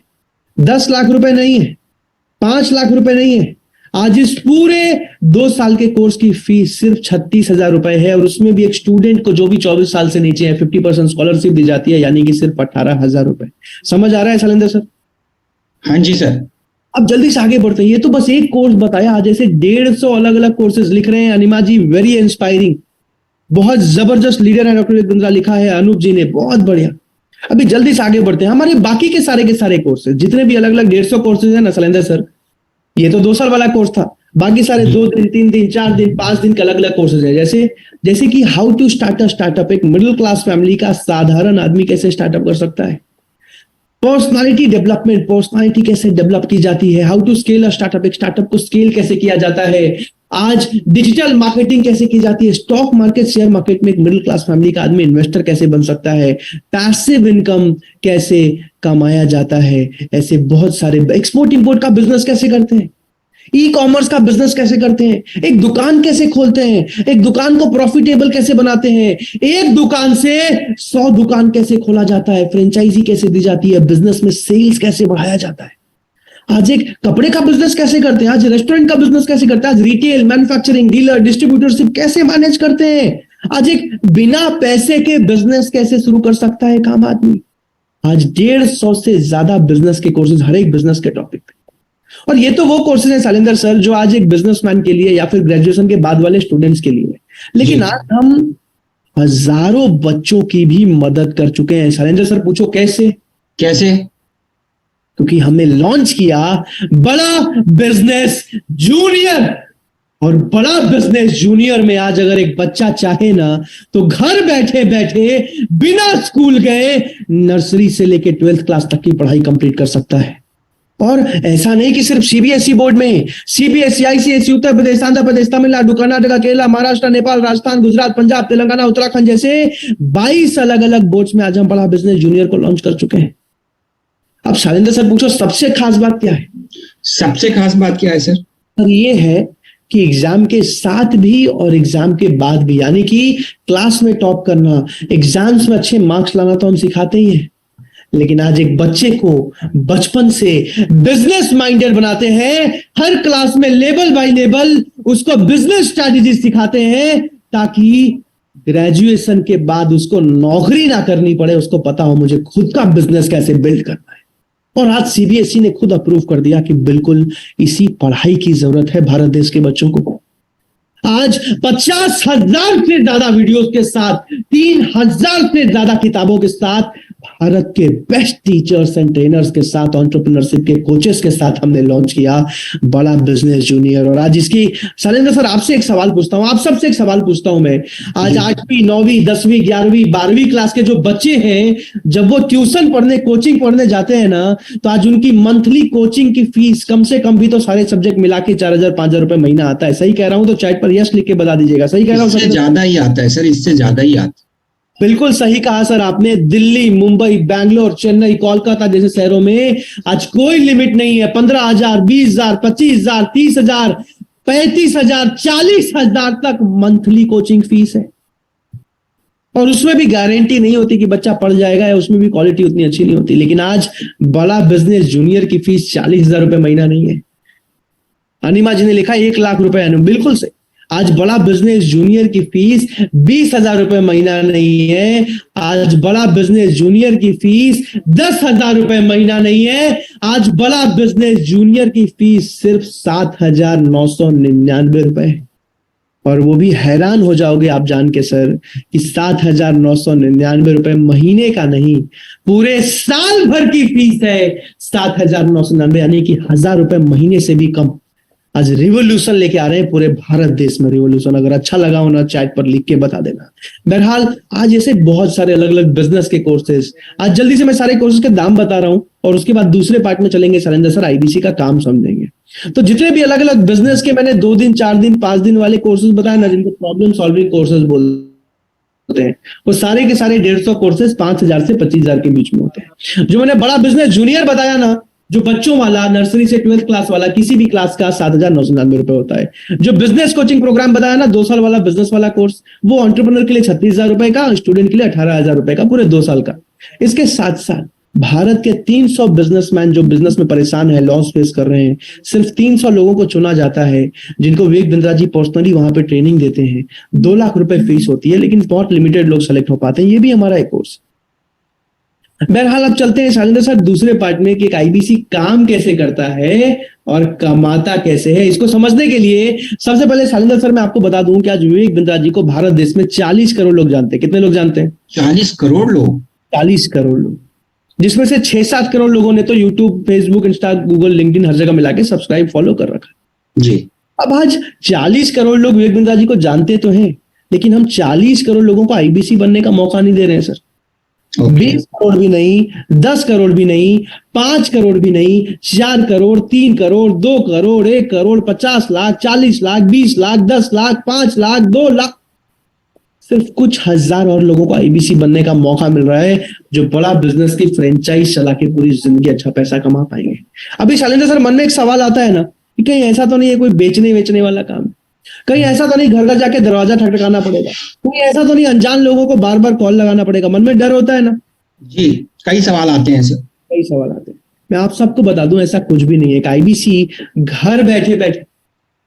D: 10 लाख रुपए नहीं है, 5 लाख रुपए नहीं है। आज इस पूरे 2 साल के कोर्स की फीस सिर्फ 36,000 रुपए है, और उसमें भी एक स्टूडेंट को जो भी 24 साल से नीचे है 50% स्कॉलरशिप दी जाती है, यानी कि सिर्फ 18,000 रुपए। समझ आ रहा है शैलेंद्र सर?
E: हाँ जी सर।
D: अब जल्दी से आगे बढ़ते हैं। ये तो बस एक कोर्स बताया, आज ऐसे 150 अलग अलग कोर्सेज लिख रहे हैं। अनिमा जी वेरी इंस्पायरिंग, बहुत जबरदस्त लीडर है डॉक्टर बिंद्रा, लिखा है अनूप जी ने, बहुत बढ़िया। अभी जल्दी से आगे बढ़ते हैं। हमारे बाकी के सारे कोर्सेज, जितने भी अलग अलग 150 कोर्सेज है ना शैलेंद्र सर, ये तो 2 साल वाला कोर्स था, बाकी सारे 2 दिन 3 दिन 4 दिन 5 दिन के अलग अलग कोर्सेज है। जैसे कि how to start a startup, एक मिडिल क्लास फैमिली का साधारण आदमी कैसे स्टार्टअप कर सकता है। पर्सनालिटी डेवलपमेंट, पर्सनालिटी कैसे डेवलप की जाती है। How to scale a startup, एक स्टार्टअप को स्केल कैसे किया जाता है। आज डिजिटल मार्केटिंग कैसे की जाती है। स्टॉक मार्केट, शेयर मार्केट में एक मिडिल क्लास फैमिली का आदमी इन्वेस्टर कैसे बन सकता है। पैसिव इनकम कैसे कमाया जाता है। ऐसे बहुत सारे, एक्सपोर्ट इंपोर्ट का बिजनेस कैसे करते हैं, ई कॉमर्स का बिजनेस कैसे करते हैं, एक दुकान कैसे खोलते हैं, एक दुकान को प्रॉफिटेबल कैसे बनाते हैं, एक दुकान से 100 दुकान कैसे खोला जाता है, फ्रेंचाइजी कैसे दी जाती है, बिजनेस में सेल्स कैसे बढ़ाया जाता है। आज एक कपड़े का बिजनेस कैसे करते हैं, आज रेस्टोरेंट का बिजनेस कैसे करते हैं, आज रिटेल, मैन्युफैक्चरिंग, डीलर, डिस्ट्रीब्यूटरशिप कैसे मैनेज करते हैं। आज एक बिना पैसे के बिजनेस कैसे शुरू कर सकता है एक आम आदमी। आज 150 से ज्यादा बिजनेस के कोर्सेज हर एक बिजनेस के टॉपिक पे। और ये तो वो कोर्सेज है शैलेंद्र सर जो आज एक बिजनेसमैन के लिए या फिर ग्रेजुएशन के बाद वाले स्टूडेंट्स के लिए है, लेकिन आज हम हजारों बच्चों की भी मदद कर चुके हैं। शैलेंद्र सर पूछो कैसे? क्योंकि हमने लॉन्च किया बड़ा बिजनेस जूनियर, और बड़ा बिजनेस जूनियर में आज अगर एक बच्चा चाहे ना तो घर बैठे बैठे बिना स्कूल गए नर्सरी से लेके 12th क्लास तक की पढ़ाई कंप्लीट कर सकता है। और ऐसा नहीं कि सिर्फ सीबीएसई बोर्ड में, सीबीएसई, आईसीएसई, उत्तर प्रदेश, आंध्र प्रदेश, तमिलनाडु, कर्नाटक, केरला, महाराष्ट्र, नेपाल, राजस्थान, गुजरात, पंजाब, तेलंगाना, उत्तराखंड जैसे 22 अलग अलग बोर्ड्स में आज हम बड़ा बिजनेस जूनियर को लॉन्च कर चुके हैं। अब शैलेंद्र सर पूछो सबसे खास बात क्या है?
E: सबसे खास बात क्या है सर?
D: सर ये है कि एग्जाम के साथ भी और एग्जाम के बाद भी, यानी कि क्लास में टॉप करना, एग्जाम्स में अच्छे मार्क्स लाना तो हम सिखाते ही हैं, लेकिन आज एक बच्चे को बचपन से बिजनेस माइंडेड बनाते हैं। हर क्लास में लेवल बाय लेवल उसको बिजनेस स्ट्रैटेजी सिखाते हैं, ताकि ग्रेजुएशन के बाद उसको नौकरी ना करनी पड़े, उसको पता हो मुझे खुद का बिजनेस कैसे बिल्ड करना है। और आज सीबीएसई ने खुद अप्रूव कर दिया कि बिल्कुल इसी पढ़ाई की जरूरत है भारत देश के बच्चों को। आज 50,000 से ज्यादा वीडियोस के साथ, 3,000 से ज्यादा किताबों के साथ, भारत के बेस्ट टीचर्स एंड ट्रेनर्स के साथ, एंटरप्रेन्योरशिप के कोचेस के साथ हमने लॉन्च किया बड़ा बिजनेस जूनियर। और आज इसकी शैलेंद्र सर आपसे एक सवाल पूछता हूं, आप सबसे एक सवाल पूछता हूं मैं। आज 8वीं 9वीं 10वीं 11वीं 12वीं क्लास के जो बच्चे हैं, जब वो ट्यूशन पढ़ने, कोचिंग पढ़ने जाते हैं ना, तो आज उनकी मंथली कोचिंग की फीस कम से कम भी तो सारे सब्जेक्ट मिला के 4,000 5,000 रुपए महीना आता है। सही कह रहा हूं तो चैट पर यस लिख के बता दीजिएगा। सही कह रहा हूं?
E: इससे ज्यादा ही आता है सर, इससे ज्यादा ही आता है।
D: बिल्कुल सही कहा सर आपने। दिल्ली, मुंबई, बैंगलोर, चेन्नई, कोलकाता जैसे शहरों में आज कोई लिमिट नहीं है। 15,000, 20,000, 25,000, 30,000, 35,000, 40,000 तक मंथली कोचिंग फीस है। और उसमें भी गारंटी नहीं होती कि बच्चा पढ़ जाएगा, या उसमें भी क्वालिटी उतनी अच्छी नहीं होती। लेकिन आज बड़ा बिजनेस जूनियर की फीस 40,000 रुपए महीना नहीं है। अनिमा जी ने लिखा 1 लाख रुपए, बिल्कुल सही। आज बड़ा बिजनेस जूनियर की फीस 20,000 रुपए महीना नहीं है। आज बड़ा बिजनेस जूनियर की फीस 10,000 रुपए महीना नहीं है। आज बड़ा बिजनेस जूनियर की फीस सिर्फ 7,999 रुपए है। और वो भी हैरान हो जाओगे आप जान के सर कि 7,999 रुपए महीने का नहीं, पूरे साल भर की फीस है 7,999, यानी कि 1,000 रुपए महीने से भी कम। आज रिवोल्यूशन लेके आ रहे हैं पूरे भारत देश में। रिवोल्यूशन अगर अच्छा लगा हो ना, चैट पर लिख के बता देना। बहरहाल आज ऐसे बहुत सारे अलग अलग बिजनेस के कोर्सेज, आज जल्दी से मैं सारे कोर्सेज के दाम बता रहा हूं, और उसके बाद दूसरे पार्ट में चलेंगे शैलेंद्र सर, आईबीसी का काम समझेंगे। तो जितने भी अलग अलग बिजनेस के मैंने 2 दिन 4 दिन 5 दिन वाले कोर्सेज बताए ना, जिनको प्रॉब्लम सॉल्विंग कोर्सेज बोलते हैं, वो सारे के सारे 150 कोर्सेज 5,000 से 25,000 के बीच में होते हैं। जो मैंने बड़ा बिजनेस जूनियर बताया ना, जो बच्चों वाला, नर्सरी से 12th क्लास वाला, किसी भी क्लास का 7,999 रुपए होता है। जो बिजनेस कोचिंग प्रोग्राम बताया ना, 2 साल वाला बिजनेस वाला कोर्स, वो एंटरप्रेन्योर के लिए 36,000 रुपए का, स्टूडेंट के लिए 18,000 रुपए का, पूरे 2 साल का। इसके साथ साथ भारत के 300 बिजनेसमैन जो बिजनेस में परेशान है, लॉस फेस कर रहे हैं, सिर्फ 300 लोगों को चुना जाता है जिनको विवेक बिंद्रा जी पर्सनली वहां पे ट्रेनिंग देते हैं। 2 लाख रुपए फीस होती है, लेकिन बहुत लिमिटेड लोग सेलेक्ट हो पाते हैं। ये भी हमारा एक कोर्स। बहरहाल अब चलते हैं शैलेंद्र सर दूसरे पार्ट में कि एक आईबीसी काम कैसे करता है और कमाता कैसे है। इसको समझने के लिए सबसे पहले शैलेंद्र सर मैं आपको बता दूं कि आज विवेक बिंद्रा जी को भारत देश में 40 करोड़ लोग जानते हैं। कितने लोग जानते हैं?
E: 40 करोड़ लोग।
D: 40 करोड़ लोग, जिसमें से 6-7 करोड़ लोगों ने तो YouTube, Facebook, Insta, Google, LinkedIn हर जगह मिला के सब्सक्राइब, फॉलो कर रखा है।
E: जी।
D: अब आज 40 करोड़ लोग विवेक बिंद्रा जी को जानते तो हैं, लेकिन हम 40 करोड़ लोगों को आईबीसी बनने का मौका नहीं दे रहे हैं सर। 20 करोड़ भी नहीं, 10 करोड़ भी नहीं, 5 करोड़ भी नहीं, 4 करोड़, 3 करोड़, 2 करोड़, 1 करोड़, 50 लाख, 40 लाख, 20 लाख, 10 लाख, 5 लाख, 2 लाख, सिर्फ कुछ हजार और लोगों को आईबीसी बनने का मौका मिल रहा है जो बड़ा बिजनेस की फ्रेंचाइज चला के पूरी जिंदगी अच्छा पैसा कमा पाएंगे। अभी शैलेंद्र सर मन में एक सवाल आता है ना कि कहीं ऐसा तो नहीं है कोई बेचने वाला काम, कहीं ऐसा तो नहीं घर घर जाके दरवाजा ठकठकाना पड़ेगा, कहीं ऐसा तो नहीं अनजान लोगों को बार बार कॉल लगाना पड़ेगा। मन में डर होता है ना?
E: जी, कई सवाल आते हैं सर।
D: कई सवाल आते हैं। मैं आप सबको बता दूं ऐसा कुछ भी नहीं है। एक आईबीसी घर बैठे बैठे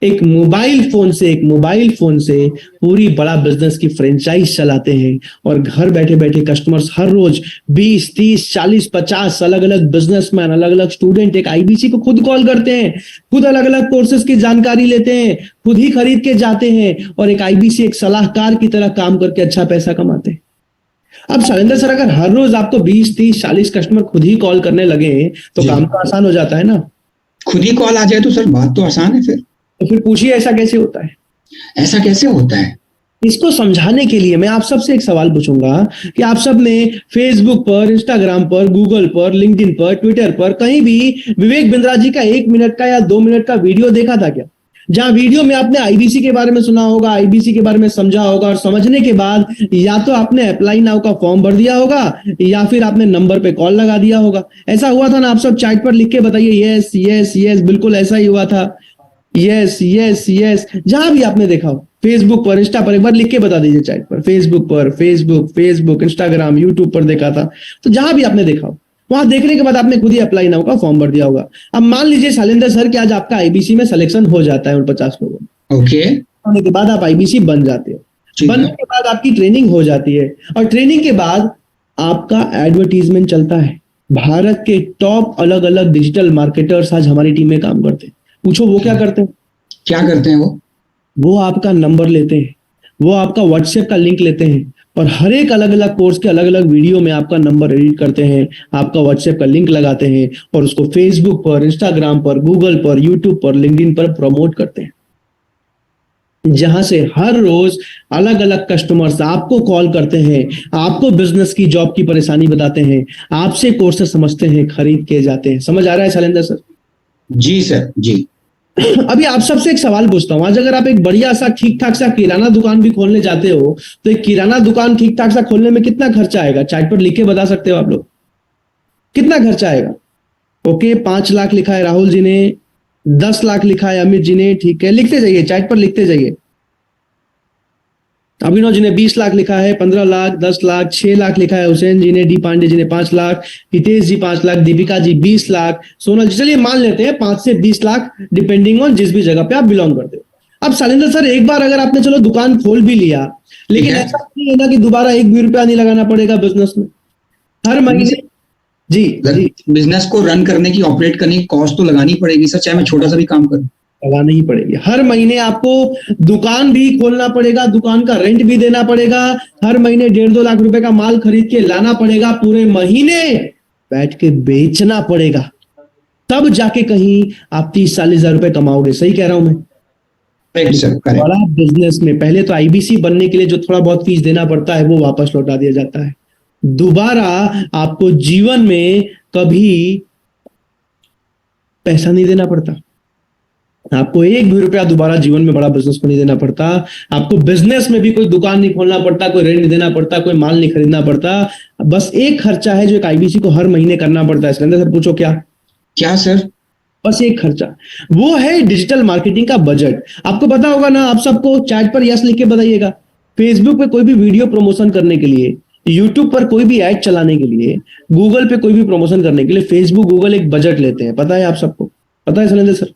D: एक मोबाइल फोन से पूरी बड़ा बिजनेस की फ्रेंचाइज चलाते हैं और घर बैठे बैठे कस्टमर्स हर रोज 20, 30, 40, 50 अलग अलग बिजनेसमैन, अलग अलग स्टूडेंट एक आईबीसी को खुद कॉल करते हैं, खुद अलग अलग कोर्सेज की जानकारी लेते हैं, खुद ही खरीद के जाते हैं और एक आईबीसी एक सलाहकार की तरह काम करके अच्छा पैसा कमाते हैं। अब शैलेंद्र सर अगर हर रोज आपको 20, 30, 40 कस्टमर खुद ही कॉल करने लगे तो काम तो आसान हो जाता है ना।
E: खुद ही कॉल आ जाए तो सर बात तो आसान है।
D: फिर पूछिए ऐसा कैसे होता है?
E: ऐसा कैसे होता है?
D: इसको समझाने के लिए मैं आप सबसे एक सवाल पूछूंगा कि आप सब ने फेसबुक पर, इंस्टाग्राम पर, गूगल पर, लिंक्डइन पर, ट्विटर पर कहीं भी विवेक बिंद्रा जी का 1 मिनट का या 2 मिनट का वीडियो देखा था क्या? जहां वीडियो में आपने आईबीसी के बारे में सुना होगा, आईबीसी के बारे में समझा होगा और समझने के बाद या तो आपने अप्लाई नाउ का फॉर्म भर दिया होगा या फिर आपने नंबर पे कॉल लगा दिया होगा। ऐसा हुआ था ना? आप सब चैट पर लिख के बताइए यस यस यस, बिल्कुल ऐसा ही हुआ था। यस यस यस, जहां भी आपने देखा हो, फेसबुक पर, इंस्टा पर, एक बार लिख के बता दीजिए चैट पर, फेसबुक, इंस्टाग्राम, यूट्यूब पर देखा था। तो जहां भी आपने देखा हो वहां देखने के बाद आपने खुद ही अप्लाई नाउ का फॉर्म भर दिया होगा। अब मान लीजिए शैलेंद्र सर कि आज आपका आईबीसी में सिलेक्शन हो जाता है उन 50 लोगों में।
E: ओके।
D: होने के बाद आप आईबीसी बन जाते हो। बनने के बाद आपकी ट्रेनिंग हो जाती है और ट्रेनिंग के बाद आपका एडवर्टीजमेंट चलता है। भारत के टॉप अलग अलग डिजिटल मार्केटर्स आज हमारी टीम में काम करते हैं। पूछो वो क्या करते हैं?
E: क्या करते हैं
D: वो आपका नंबर लेते हैं, वो आपका व्हाट्सएप का लिंक लेते हैं और हर एक अलग अलग कोर्स के अलग अलग वीडियो में आपका नंबर एडिट करते हैं, आपका व्हाट्सएप का लिंक लगाते हैं और उसको फेसबुक पर, इंस्टाग्राम पर, गूगल पर, यूट्यूब पर, लिंक्डइन पर प्रमोट करते हैं, जहां से हर रोज अलग अलग कस्टमर्स आपको कॉल करते हैं, आपको बिजनेस की, जॉब की परेशानी बताते हैं, आपसे कोर्सेस समझते हैं, खरीद के जाते हैं। समझ आ रहा है शैलेंद्र सर?
E: जी सर, जी।
D: अभी आप सबसे एक सवाल पूछता हूं। आज अगर आप एक बढ़िया सा ठीक ठाक सा किराना दुकान भी खोलने जाते हो तो एक किराना दुकान ठीक ठाक सा खोलने में कितना खर्चा आएगा? चैट पर लिख के बता सकते हो आप लोग कितना खर्चा आएगा? ओके, 5 लाख लिखा है राहुल जी ने, 10 लाख लिखा है अमित जी ने। ठीक है, लिखते जाइए, चैट पर लिखते जाइए। अभिनव जी ने 20 लाख लिखा है, 15 लाख, 10 लाख, 6 लाख लिखा है हुसैन जी ने, डी पांडे जी ने 5 लाख, हितेश जी 5 लाख, दीपिका जी 20 लाख, सोनल जी, चलिए मान लेते हैं 5 से 20 लाख डिपेंडिंग ऑन जिस भी जगह पे आप बिलोंग करते हो। अब शैलेंद्र सर एक बार अगर आपने चलो दुकान खोल भी लिया, लेकिन ऐसा नहीं है ना कि दोबारा 1 भी रुपया नहीं लगाना पड़ेगा बिजनेस में। हर महीने जी
E: बिजनेस को रन करने की, ऑपरेट करने की कॉस्ट तो लगानी पड़ेगी सर, चाहे मैं छोटा सा भी काम करूं।
D: लगानी ही पड़ेगी। हर महीने आपको दुकान भी खोलना पड़ेगा, दुकान का रेंट भी देना पड़ेगा, हर महीने 1.5-2 लाख रुपए का माल खरीद के लाना पड़ेगा, पूरे महीने बैठ के बेचना पड़ेगा, तब जाके कहीं आप 30-40 हजार रुपए कमाओगे। सही कह रहा हूं मैं? बड़ा बिजनेस में पहले तो आईबीसी बनने के लिए जो थोड़ा बहुत फीस देना पड़ता है वो वापस लौटा दिया जाता है। दोबारा आपको जीवन में कभी पैसा नहीं देना पड़ता, आपको 1 भी रुपया दोबारा जीवन में बड़ा बिजनेस को नहीं देना पड़ता। आपको बिजनेस में भी कोई दुकान नहीं खोलना पड़ता, कोई रेंट नहीं देना पड़ता, कोई माल नहीं खरीदना पड़ता। बस एक खर्चा है जो एक आईबीसी को हर महीने करना पड़ता है। सिकंदर सर पूछो क्या सर? बस एक खर्चा, वो है डिजिटल मार्केटिंग का बजट। आपको पता होगा ना, आप सबको चैट पर यस लिख के बताइएगा। फेसबुक पे कोई भी वीडियो प्रमोशन करने के लिए यूट्यूब पर कोई भी एड चलाने के लिए, गूगल पे कोई भी प्रमोशन करने के लिए फेसबुक, गूगल एक बजट लेते हैं, पता है आप सबको, पता है शैलेंद्र सर?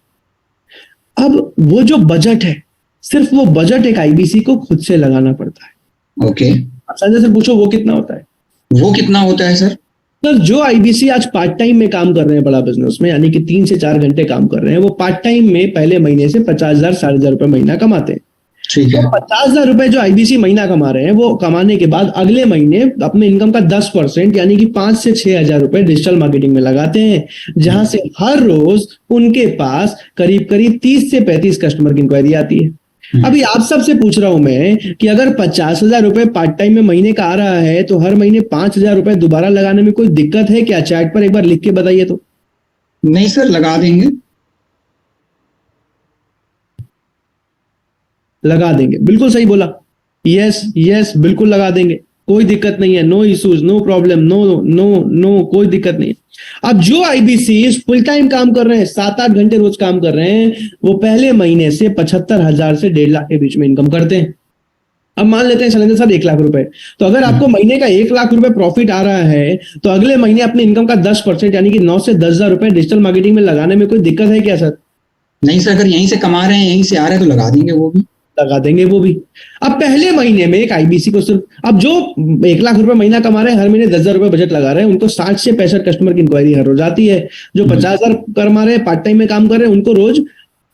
D: अब वो जो बजट है, सिर्फ वो बजट एक आईबीसी को खुद से लगाना पड़ता है।
E: ओके,
D: आप संजय सर पूछो वो कितना होता है?
E: वो कितना होता है सर?
D: सर जो आईबीसी आज पार्ट टाइम में काम कर रहे हैं बड़ा बिजनेस में, यानी कि 3 से 4 घंटे काम कर रहे हैं, वो पार्ट टाइम में पहले महीने से 50,000 60,000 रुपए महीना कमाते हैं।
E: ठीक है।
D: तो 50,000 रुपए जो आईबीसी महीना कमा रहे हैं, वो कमाने के बाद अगले महीने अपने इनकम का 10% यानी कि 5 से 6,000 रुपए डिजिटल मार्केटिंग में लगाते हैं, जहां से हर रोज उनके पास करीब करीब 30 से 35 कस्टमर की इंक्वायरी आती है। अभी आप सबसे पूछ रहा हूं मैं कि अगर 50,000 रुपए पार्ट टाइम में महीने का आ रहा है, तो हर महीने 5,000 रुपए दोबारा लगाने में कोई दिक्कत है क्या? चैट पर एक बार लिख के बताइए तो।
E: नहीं सर, लगा देंगे।
D: लगा देंगे, बिल्कुल सही बोला। यस यस, बिल्कुल लगा देंगे, कोई दिक्कत नहीं है। No issues, no problem, no no no, कोई दिक्कत नहीं है। अब जो आईबीसी फुल टाइम काम कर रहे हैं, 7-8 घंटे रोज काम कर रहे हैं, वो पहले महीने से 75,000 से 1.5 लाख के बीच में इनकम करते हैं। अब मान लेते हैं शैलेंद्र सर 1 लाख रुपए, तो अगर आपको महीने का 1 लाख रुपए प्रॉफिट आ रहा है, तो अगले महीने अपने इनकम का 10% यानी कि 9 से 10,000 रुपए डिजिटल मार्केटिंग में लगाने में कोई दिक्कत है क्या सर?
E: नहीं सर, अगर यहीं से कमा रहे हैं, यहीं से आ रहा है, तो लगा देंगे वो भी।
D: लगा देंगे वो भी। अब पहले महीने में एक आईबीसी को सिर्फ, अब जो 1 लाख रुपए महीना कमा रहे हैं, हर महीने 10,000 रुपए बजट लगा रहे हैं, उनको 60 से 65 कस्टमर की इंक्वायरी हर रोज आती है। जो 50,000 कमा रहे हैं, पार्ट टाइम में काम कर रहे हैं, उनको रोज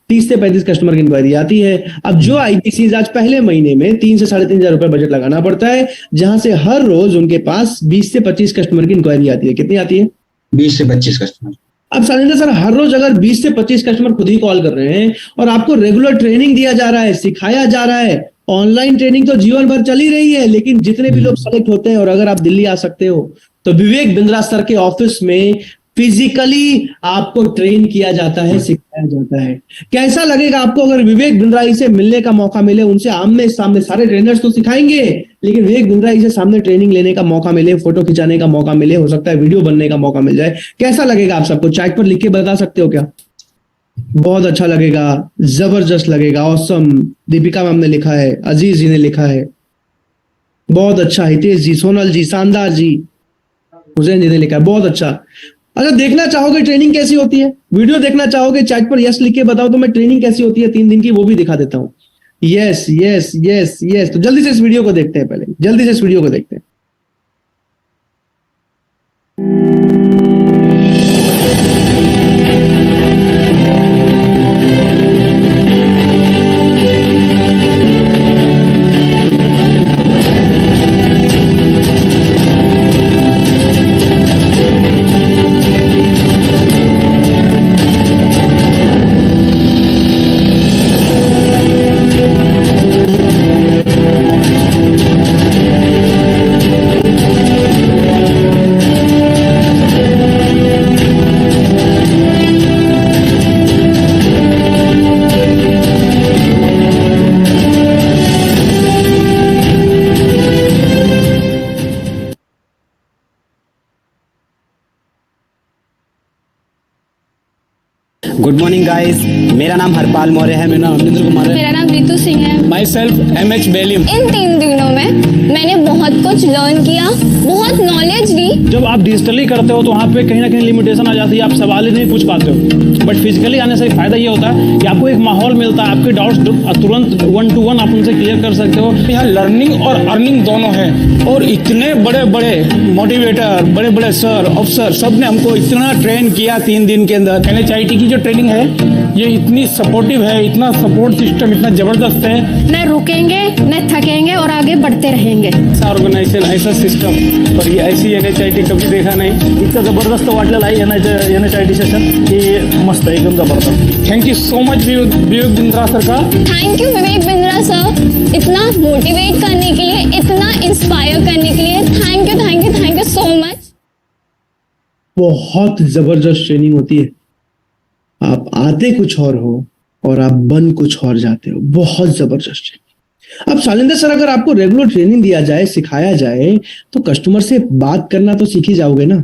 D: 30 से 35 कस्टमर की इंक्वायरी आती है। अब जो आईबीसी आज पहले महीने में 3 से 3,500 रुपए बजट लगाना पड़ता है, जहां से हर रोज उनके पास 20 से 25 कस्टमर की इंक्वायरी आती है। कितनी आती है?
E: 20 से 25 कस्टमर।
D: अब शैलेंद्र सर हर रोज अगर 20 से 25 कस्टमर खुद ही कॉल कर रहे हैं, और आपको रेगुलर ट्रेनिंग दिया जा रहा है, सिखाया जा रहा है, ऑनलाइन ट्रेनिंग तो जीवन भर चल ही रही है, लेकिन जितने भी लोग सेलेक्ट होते हैं, और अगर आप दिल्ली आ सकते हो, तो विवेक बिंद्रा सर के ऑफिस में फिजिकली आपको ट्रेन किया जाता है, सिखाया जाता है। कैसा लगेगा आपको अगर विवेक बिंद्रा से मिलने का मौका मिले? उनसे आमने सामने, सारे ट्रेनर्स तो सिखाएंगे, लेकिन विवेक बिंद्रा से सामने ट्रेनिंग लेने का मौका मिले, फोटो खिंचाने का मौका मिले, हो सकता है वीडियो बनने का मौका मिल जाए। कैसा लगेगा आप सबको? चैट पर लिख के बता सकते हो क्या? बहुत अच्छा लगेगा, जबरदस्त लगेगा, ऑसम। दीपिका मैम ने लिखा है, अजीज जी ने लिखा है, बहुत अच्छा। हितेश जी, सोनल जी, शानदार जी, हुसैन जी ने लिखा है, बहुत अच्छा। अगर देखना चाहोगे ट्रेनिंग कैसी होती है, वीडियो देखना चाहोगे, चैट पर यस लिख के बताओ तो मैं ट्रेनिंग कैसी होती है 3 दिन की वो भी दिखा देता हूं। यस यस यस यस, तो जल्दी से इस वीडियो को देखते हैं, पहले जल्दी से इस वीडियो को देखते हैं।
F: गुड मॉर्निंग गाइस, मेरा नाम हरपाल मौर्य है। मेरा नाम अमरिंदर कुमार है।
G: मेरा नाम रितु सिंह है।
F: My self MH Belim.
G: इन 3 दिनों में मैंने बहुत कुछ लर्न किया, बहुत नॉलेज ली।
H: जब आप डिजिटली करते हो तो वहाँ पे कहीं ना कहीं लिमिटेशन आ जाती है, आप सवाल ही नहीं पूछ पाते हो। बट फिजिकली आने से फायदा ये होता है कि आपको एक माहौल मिलता है, आपके डाउट्स तुरंत 1 to 1 आप उनसे क्लियर कर सकते हो।
I: यहाँ लर्निंग और अर्निंग दोनों है, और इतने बड़े बड़े मोटिवेटर, बड़े बड़े सर, अफसर, सब ने हमको इतना ट्रेन किया 3 दिन के अंदर। NHIT की जो ट्रेनिंग है ये इतनी सपोर्टिव है, इतना सपोर्ट सिस्टम इतना जबरदस्त है।
G: न रुकेंगे न थकेंगे और आगे बढ़ते रहेंगे।
I: ऐसा ऑर्गेनाइजेशन, ऐसा सिस्टम और ये ऐसी NHIT कभी देखा नहीं।
H: इतकं जबरदस्त वाटलेलं आहे NHIT सेशन की मस्त, एकदम जबरदस्त।
I: Thank you so much Vivek Bindra sir का।
G: Thank you Vivek Bindra sir, इतना मोटिवेट करने के लिए, इतना इंस्पायर करने के लिए। Thank you thank you thank you so much.
D: बहुत जबरदस्त ट्रेनिंग होती है। आप आते कुछ और हो और आप बन कुछ और जाते हो। बहुत जबरदस्त ट्रेनिंग। अब शैलेंद्र सर, अगर आपको रेगुलर ट्रेनिंग दिया जाए, सिखाया जाए, तो कस्टमर से बात करना तो सीख ही जाओगे ना?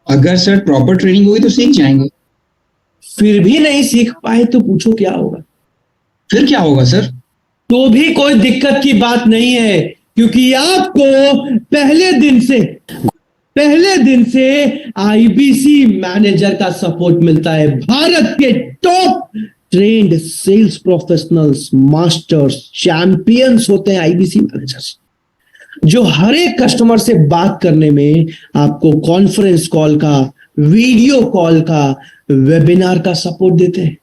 E: अगर सर प्रॉपर ट्रेनिंग होगी तो सीख जाएंगे।
D: फिर भी नहीं सीख पाए तो पूछो क्या होगा?
E: फिर क्या होगा सर?
D: तो भी कोई दिक्कत की बात नहीं है। क्योंकि आपको पहले दिन से आईबीसी मैनेजर का सपोर्ट मिलता है। भारत के top trained sales professionals, masters, champions होते हैं आईबीसी मैनेजर्स, जो हर एक कस्टमर से बात करने में आपको कॉन्फ्रेंस कॉल का, वीडियो कॉल का, वेबिनार का सपोर्ट देते हैं।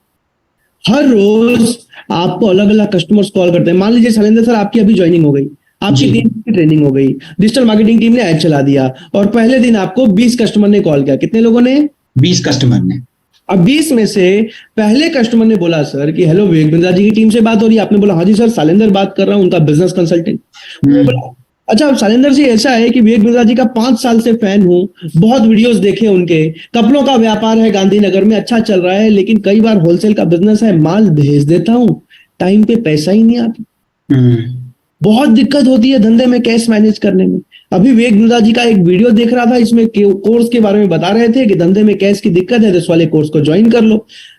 D: हर रोज आपको अलग अलग कस्टमर्स कॉल करते हैं। मान लीजिए शैलेंद्र सर, आपकी अभी ज्वाइनिंग हो गई, आपकी 3 दिन की ट्रेनिंग हो गई, डिजिटल मार्केटिंग टीम ने ऐड चला दिया और पहले दिन आपको 20 कस्टमर ने कॉल किया। कितने लोगों ने?
E: 20 कस्टमर ने।
D: अब 20 में से पहले कस्टमर ने बोला सर कि हेलो, विवेक बिंद्रा जी की टीम से बात हो रही है। आपने बोला हाँ जी सर, शैलेंद्र बात कर रहा हूं, उनका बिजनेस कंसल्टेंट। अच्छा शैलेंद्र जी, ऐसा है कि विवेक बिंद्रा जी का 5 साल से फैन हूं, बहुत वीडियोस देखे उनके, कपड़ों का व्यापार है गांधीनगर में, अच्छा चल रहा है, लेकिन कई बार होलसेल का बिजनेस है, माल भेज देता हूं, टाइम पे पैसा ही नहीं आता, बहुत दिक्कत होती है धंधे में कैश मैनेज करने में। अभी विवेक बिंद्रा जी का एक वीडियो देख रहा था, इसमें कोर्स के बारे में बता रहे थे कि धंधे में कैश की दिक्कत है तो इस वाले कोर्स को ज्वाइन कर लो।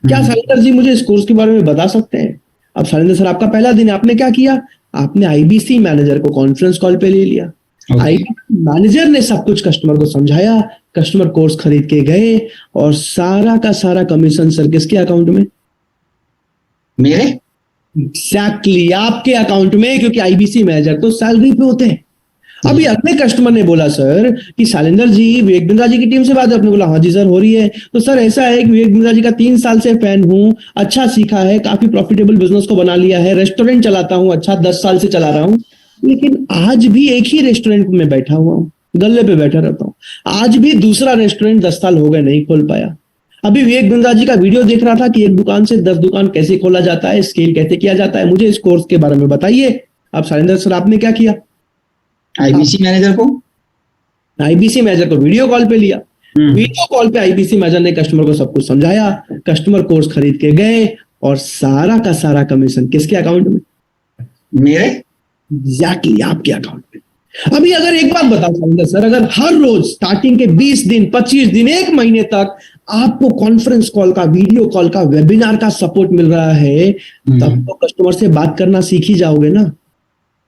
D: क्या शैलेंद्र जी मुझे इस कोर्स के बारे में बता सकते हैं? अब शैलेंद्र सर, आपका पहला दिन, आपने क्या किया? आपने आईबीसी मैनेजर को कॉन्फ्रेंस कॉल पे ले लिया। आईबीसी मैनेजर ने सब कुछ कस्टमर को समझाया, कस्टमर कोर्स खरीद के गए और सारा का सारा कमीशन सर किसके अकाउंट में?
E: मेरे?
D: एग्जैक्टली आपके अकाउंट में, क्योंकि आईबीसी मैनेजर तो सैलरी पे होते हैं। अभी अगले कस्टमर ने बोला सर कि शैलेंद्र जी, विवेक बिंद्रा जी की टीम से बात है। आपने बोला हाँ जी सर हो रही है। तो सर ऐसा है कि विवेक बिंद्रा जी का 3 साल से फैन हूं, अच्छा सीखा है, काफी प्रॉफिटेबल बिजनेस को बना लिया है, रेस्टोरेंट चलाता हूं, अच्छा 10 साल से चला रहा हूं, लेकिन आज भी एक ही रेस्टोरेंट में बैठा हुआ हूं, गल्ले पे बैठा रहता हूं, आज भी दूसरा रेस्टोरेंट 10 साल हो गए नहीं खोल पाया। अभी विवेक बिंद्रा जी का वीडियो देख रहा था कि एक दुकान से 10 दुकान कैसे खोला जाता है, स्केल कैसे किया जाता है, मुझे इस कोर्स के बारे में बताइए। अब शैलेंद्र सर, आपने क्या किया?
E: आईबीसी मैनेजर को
D: वीडियो कॉल पे लिया। वीडियो कॉल पे आईबीसी मैनेजर ने कस्टमर को सब कुछ समझाया, कस्टमर कोर्स खरीद के गए और सारा का सारा कमीशन किसके अकाउंट में?
E: मेरे?
D: एग्जैक्टली आपके अकाउंट में। अभी अगर एक बात बताओ शैलेंद्र सर, अगर हर रोज स्टार्टिंग के 20 दिन, 25 दिन, 1 महीने तक आपको कॉन्फ्रेंस कॉल का, वीडियो कॉल का, वेबिनार का सपोर्ट मिल रहा है, तब तो कस्टमर से बात करना सीख ही जाओगे ना।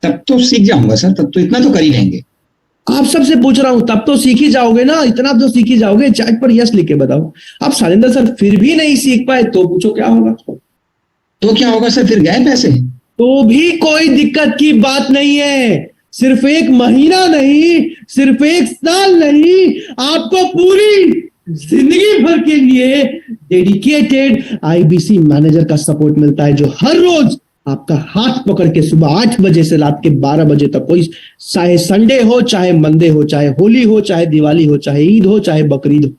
E: तब तो सीख जाऊंगा सर, तब तो इतना तो कर ही लेंगे।
D: आप सबसे पूछ रहा हूं, तब तो सीख ही जाओगे ना, इतना तो सीख ही जाओगे। चैट पर यस लिख के बताओ। अब शैलेंद्र सर फिर भी नहीं सीख पाए तो पूछो क्या होगा?
E: तो क्या होगा सर? फिर गए पैसे?
D: तो भी कोई दिक्कत की बात नहीं है। सिर्फ 1 महीना नहीं, सिर्फ 1 साल नहीं, आपको पूरी जिंदगी भर के लिए डेडिकेटेड आईबीसी मैनेजर का सपोर्ट मिलता है, जो हर रोज आपका हाथ पकड़ के सुबह 8 बजे से रात के 12 बजे तक, कोई चाहे संडे हो, चाहे मंडे हो, चाहे होली हो, चाहे दिवाली हो, चाहे ईद हो, चाहे बकरीद हो,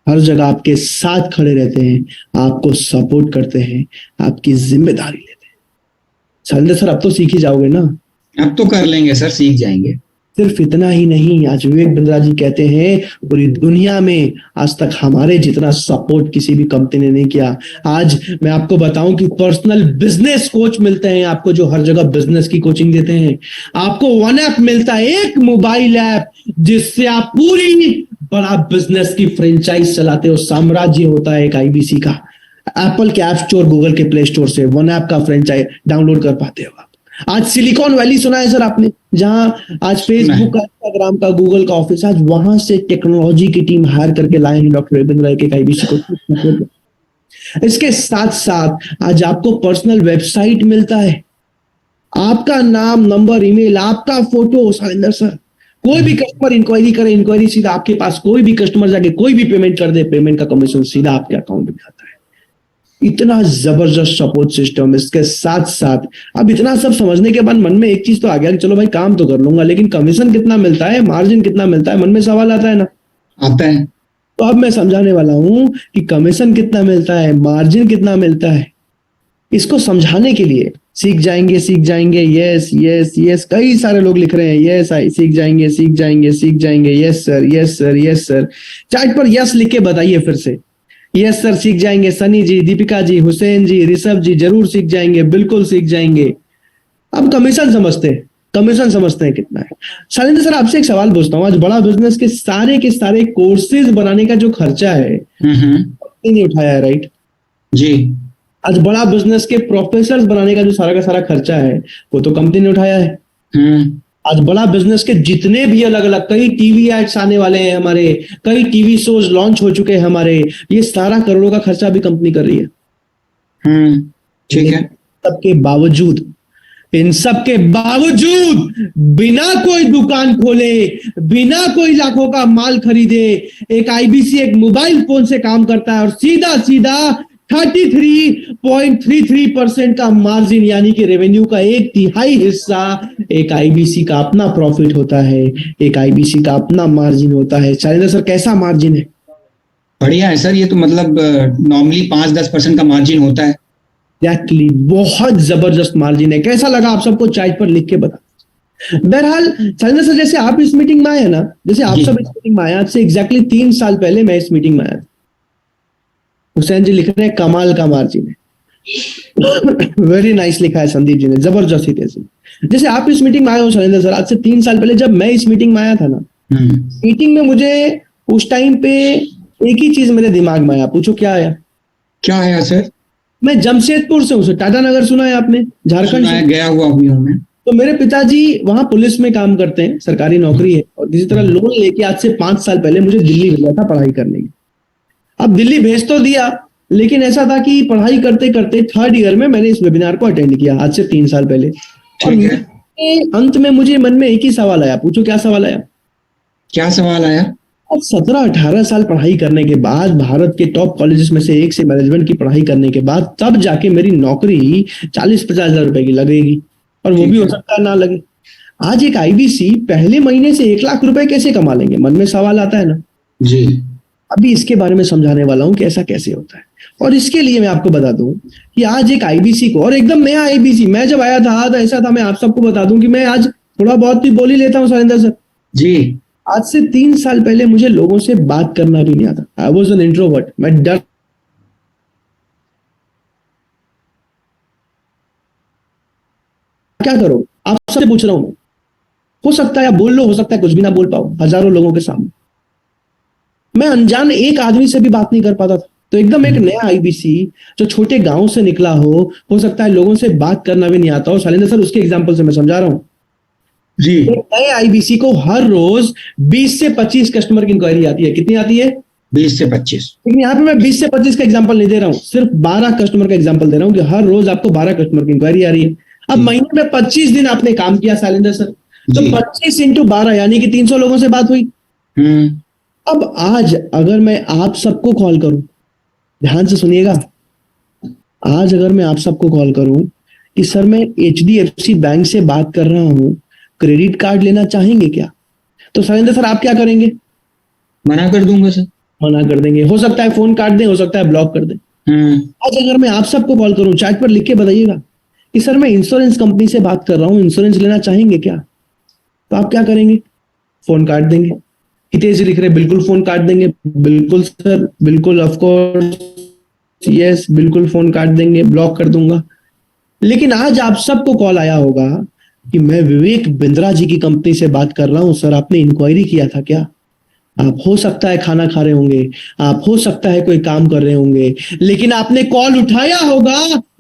D: हर जगह आपके साथ खड़े रहते हैं, आपको सपोर्ट करते हैं, आपकी जिम्मेदारी लेते हैं। शैलेंद्र सर, अब तो सीख ही जाओगे ना?
E: अब तो कर लेंगे सर, सीख जाएंगे।
D: सिर्फ इतना ही नहीं, आज विवेक बिंद्रा जी कहते हैं पूरी दुनिया में आज तक हमारे जितना सपोर्ट किसी भी कंपनी ने नहीं किया। आज मैं आपको बताऊं कि पर्सनल बिजनेस कोच मिलते हैं आपको, जो हर जगह बिजनेस की कोचिंग देते हैं। आपको वन ऐप मिलता है, एक मोबाइल ऐप, जिससे आप पूरी बड़ा बिजनेस की फ्रेंचाइज चलाते हो। साम्राज्य होता है एक आईबीसी का। एप्पल के ऐप स्टोर, गूगल के प्ले स्टोर से वन ऐप का फ्रेंचाइज डाउनलोड कर पाते हो आप। आज सिलिकॉन वैली सुना है सर आपने, जहां आज फेसबुक का, इंस्टाग्राम का, गूगल का ऑफिस, आज वहां से टेक्नोलॉजी की टीम हायर करके लाए हैं डॉक्टर विवेक बिंद्रा के आईबीसी को। इसके साथ साथ आज आपको पर्सनल वेबसाइट मिलता है, आपका नाम, नंबर, ईमेल, आपका फोटो। शैलेंद्र सर, कोई भी कस्टमर इंक्वायरी करे, इंक्वायरी सीधा आपके पास, कोई भी कस्टमर जाके कोई भी पेमेंट कर दे, पेमेंट का कमीशन सीधा आपके अकाउंट में आता है। इतना जबरदस्त सपोर्ट सिस्टम। इसके साथ साथ अब इतना सब समझने के बाद मन में एक चीज तो आ गया कि चलो भाई काम तो कर लूंगा, लेकिन कमीशन कितना मिलता है, मार्जिन कितना मिलता है, मन में सवाल आता है ना? आता है। तो अब मैं समझाने वाला हूं कि कमीशन कितना मिलता है, मार्जिन कितना मिलता है। इसको समझाने के लिए सीख जाएंगे, यस यस यस, कई सारे लोग लिख रहे हैं यस, सीख जाएंगे, यस सर। चैट पर यस लिख के बताइए फिर से, यस सर सीख जाएंगे। सनी जी, दीपिका जी, हुसैन जी, ऋषभ जी, जरूर सीख जाएंगे, बिल्कुल सीख जाएंगे। अब कमीशन समझते हैं कितना है। शैलेंद्र सर, आपसे एक सवाल पूछता हूँ, आज बड़ा बिजनेस के सारे कोर्सेज बनाने का जो खर्चा है कंपनी ने उठाया है, राइट
E: जी?
D: आज बड़ा बिजनेस के प्रोफेसर्स बनाने का जो सारा का सारा खर्चा है वो तो कंपनी ने उठाया है। आज बड़ा बिजनेस के जितने भी अलग अलग कई टीवी एड्स आने वाले हैं, हमारे कई टीवी शोज लॉन्च हो चुके हैं हमारे, ये सारा करोड़ों का खर्चा भी कंपनी कर रही है।
E: ठीक है।
D: सबके बावजूद, इन सब के बावजूद बिना कोई दुकान खोले, बिना कोई लाखों का माल खरीदे, एक आईबीसी एक मोबाइल फोन से काम करता है और सीधा सीधा 33.33% का मार्जिन, यानी कि रेवेन्यू का 1/3 हिस्सा एक आईबीसी का अपना प्रॉफिट होता है, एक आईबीसी का अपना मार्जिन होता है। शैलेंद्र सर, कैसा मार्जिन है?
E: बढ़िया है सर, ये तो मतलब नॉर्मली 5-10% का मार्जिन होता है।
D: एग्जैक्टली, बहुत जबरदस्त मार्जिन है। कैसा लगा आप सबको? चार्ट पर लिख के बता। बहरहाल शैलेंद्र सर, जैसे आप इस मीटिंग में आए ना, जैसे आप सब इस मीटिंग में आए, आज से एग्जैक्टली 3 साल पहले मैं इस मीटिंग में आया था। हुसैन जी लिख रहे हैं कमाल का मार्जिन है। वेरी नाइस लिखा है संदीप जी ने, जबरदस्त ही कैसे। जैसे आप इस मीटिंग में आए हो शैलेंद्र सर, आज से 3 साल पहले जब मैं इस मीटिंग में आया था ना, मीटिंग में मुझे उस टाइम पे एक ही चीज मेरे दिमाग में आया। पूछो क्या आया?
E: क्या आया सर?
D: मैं जमशेदपुर से हूँ सर। टाटा नगर सुना है आपने? झारखंड से
E: गया हुआ भी हूँ मैं।
D: तो मेरे पिताजी वहां पुलिस में काम करते हैं, सरकारी नौकरी है, और किसी तरह लोन लेके आज से 5 साल पहले मुझे दिल्ली भेजा था पढ़ाई करने के। अब दिल्ली भेज तो दिया, लेकिन ऐसा था कि पढ़ाई करते करते 3rd ईयर में मैंने इस वेबिनार को अटेंड किया आज से 3 साल पहले। और अंत में मुझे मन में एक ही सवाल आया। पूछो क्या सवाल आया?
E: क्या सवाल आया?
D: अब 17-18 साल पढ़ाई करने के बाद, भारत के टॉप कॉलेजेस में से एक से मैनेजमेंट की पढ़ाई करने के बाद, तब जाके मेरी नौकरी 40-50 हजार रुपए की लगेगी, और वो भी हो सकता है ना लगे। आज एक आईबीसी पहले महीने से 1 लाख रुपए कैसे कमा लेंगे? मन में सवाल आता है ना
E: जी।
D: अभी इसके बारे में समझाने वाला हूं कि ऐसा कैसे होता है। और इसके लिए मैं आपको बता दूं कि आज एक आईबीसी को, और एकदम नया आईबीसी, मैं जब आया था तो ऐसा था, मैं आप सबको बता दूं कि मैं आज थोड़ा बहुत भी बोल ही लेता हूं शैलेंद्र सर
E: जी।
D: आज से 3 साल पहले मुझे लोगों से बात करना भी नहीं आता। I was an introvert. मैं डर क्या करो, आप सबसे पूछ रहा हूं मैं। हो सकता है आप बोल लो, हो सकता है कुछ भी ना बोल पाओ हजारों लोगों के सामने। मैं अनजान एक आदमी से भी बात नहीं कर पाता था। तो एकदम एक नया आईबीसी जो छोटे गांव से निकला हो सकता है लोगों से बात करना भी नहीं आता हो। शैलेंद्र सर, उसके एग्जांपल से मैं समझा रहा हूं
E: जी।
D: नए आईबीसी को हर रोज 20 से 25 कस्टमर की इंक्वायरी आती है। कितनी आती है?
E: 20 से 25।
D: लेकिन यहाँ पे मैं 20 से 25 का एग्जांपल नहीं दे रहा हूँ, सिर्फ 12 कस्टमर का एग्जांपल दे रहा हूँ कि हर रोज आपको 12 कस्टमर की इंक्वायरी आ रही है। अब महीने में 25 दिन आपने काम किया शैलेंद्र सर, तो 25 × 12 यानी कि 300 लोगों से बात हुई। अब आज अगर मैं आप सबको कॉल करूं, ध्यान से सुनिएगा, आज अगर मैं आप सबको कॉल करूं कि सर मैं HDFC बैंक से बात कर रहा हूं, क्रेडिट कार्ड लेना चाहेंगे क्या? तो शैलेंद्र सर आप क्या करेंगे?
E: मना कर दूंगा सर।
D: मना कर देंगे। हो सकता है फोन काट दें, हो सकता है ब्लॉक कर दें। आज अगर मैं आप सबको कॉल करूं, चैट पर लिख के बताइएगा कि सर मैं इंश्योरेंस कंपनी से बात कर रहा हूं, इंश्योरेंस लेना चाहेंगे क्या? तो आप क्या करेंगे? फोन काट देंगे। हितेश जी लिख रहे बिल्कुल फोन काट देंगे। बिल्कुल सर, बिल्कुल, ऑफ कोर्स, यस, बिल्कुल फोन काट देंगे, ब्लॉक कर दूंगा। लेकिन आज आप सबको कॉल आया होगा कि मैं विवेक बिंद्रा जी की कंपनी से बात कर रहा हूं, सर आपने इंक्वायरी किया था क्या? आप हो सकता है खाना खा रहे होंगे, आप हो सकता है कोई काम कर रहे होंगे, लेकिन आपने कॉल उठाया होगा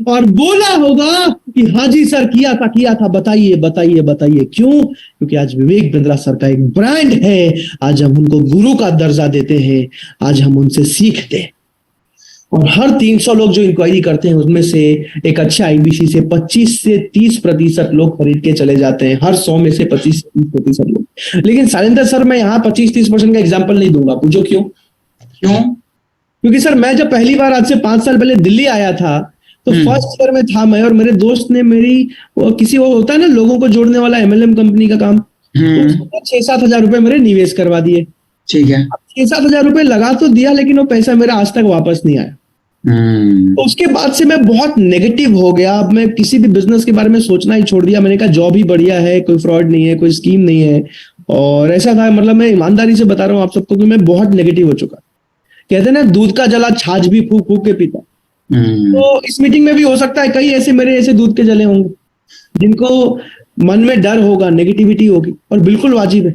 D: और बोला होगा कि हाँ जी सर किया था, बताइए बताइए बताइए। क्यों? क्योंकि आज विवेक बिंद्रा सर का एक ब्रांड है, आज हम उनको गुरु का दर्जा देते हैं, आज हम उनसे सीखते हैं। और हर 300 लोग जो इंक्वायरी करते हैं उसमें से एक अच्छा आईबीसी से 25 से 30% लोग खरीद के चले जाते हैं, हर 100 में से 25 से 30% लोग। लेकिन शैलेंद्र सर मैं यहाँ 25-30% का एग्जाम्पल नहीं दूंगा। पूछो क्यों? क्योंकि सर मैं जब पहली बार आज से 5 साल पहले दिल्ली आया था तो फर्स्ट ईयर में था मैं, और मेरे दोस्त ने मेरी किसी वो होता है ना लोगों को जोड़ने वाला MLM कंपनी का काम, तो 6-7 हजार रुपए मेरे निवेश करवा दिए।
E: ठीक है।
D: 6-7 हजार रुपए लगा तो दिया, लेकिन वो पैसा मेरा आज तक वापस नहीं आया। तो उसके बाद से मैं बहुत नेगेटिव हो गया। अब मैं किसी भी बिजनेस के बारे में सोचना ही छोड़ दिया। मैंने कहा जॉब ही बढ़िया है, कोई फ्रॉड नहीं है, कोई स्कीम नहीं है। और ऐसा था, मतलब मैं ईमानदारी से बता रहा हूँ आप सबको कि मैं बहुत नेगेटिव हो चुका। कहते हैं ना दूध का जला छाछ भी फूक फूक के पीता। तो इस मीटिंग में भी हो सकता है कई ऐसे मेरे ऐसे दूध के जले होंगे जिनको मन में डर होगा, नेगेटिविटी होगी, और बिल्कुल वाजिब है।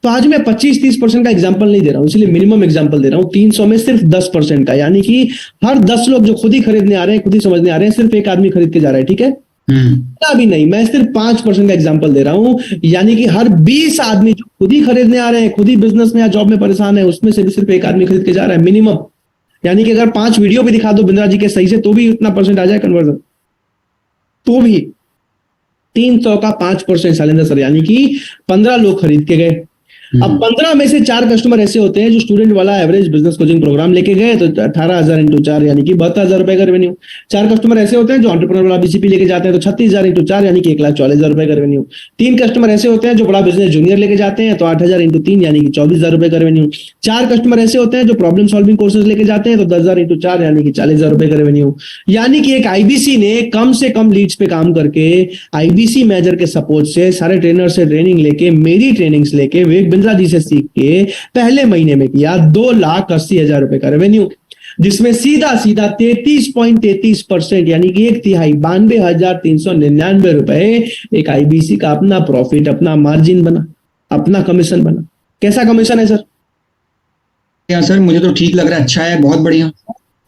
D: तो आज मैं 25-30% का एग्जाम्पल नहीं दे रहा हूं, इसलिए मिनिमम एग्जाम्पल दे रहा हूं। 300 में सिर्फ 10% का, यानी कि हर 10 लोग जो खुद ही खरीदने आ रहे हैं, खुद ही समझने आ रहे हैं, सिर्फ एक आदमी खरीद के जा रहा है। ठीक है, इतना भी नहीं, मैं सिर्फ 5% का एग्जांपल दे रहा हूं। यानी कि हर 20 आदमी जो खुद ही खरीदने आ रहे हैं, खुद ही बिजनेस में या जॉब में परेशान है, उसमें से भी सिर्फ एक आदमी खरीद के जा रहा है मिनिमम। यानी कि अगर 5 वीडियो भी दिखा दो बिंद्रा जी के सही से, तो भी उतना परसेंट आ जाए कन्वर्जन, तो भी 300 का 5% शैलेंद्र सर, यानी कि 15 लोग खरीद के गए। अब 15 में से 4 कस्टमर ऐसे होते हैं जो स्टूडेंट वाला एवरेज बिजनेस कोचिंग प्रोग्राम लेके गए, तो 18,000 इंटू 4 यानी कि 72,000 रुपए का रेवेन्यू। 4 कस्टमर ऐसे होते हैं जो एंटरप्रेन्योर वाला बीसीपी लेके जाते हैं, तो 36,000 इंटू 4 यानी कि 1,40,000 रुपए का रेवेन्यू। 3 कस्टमर ऐसे होते हैं जो बड़ा बिजनेस जूनियर लेके जाते हैं, तो 8,000 इंटू 3 यानी कि 24,000 रुपए का रेवेन्यू। 4 कस्टमर ऐसे होते हैं जो प्रॉब्लम सॉल्विंग कोर्सेज लेके जाते हैं, तो 10,000 इंटू 4 यानी कि 40,000 रुपए का रेवेन्यू। यानी कि एक आईबीसी ने कम से कम लीड्स पे काम करके, आईबीसी मैनेजर के सपोर्ट से, सारे ट्रेनर से ट्रेनिंग लेके, मेरी ट्रेनिंग्स लेके, विवेक बिंद्रा जी से सीख के पहले महीने में किया 2,80,000 रुपए का रेवेन्यू, जिसमें सीधा सीधा 33.33% यानी कि 1/3 92,399 रुपए एक आईबीसी का अपना प्रॉफिट, अपना मार्जिन बना, अपना कमीशन बना। कैसा कमीशन है सर?
E: सर मुझे तो ठीक लग रहा है, अच्छा है, बहुत बढ़िया।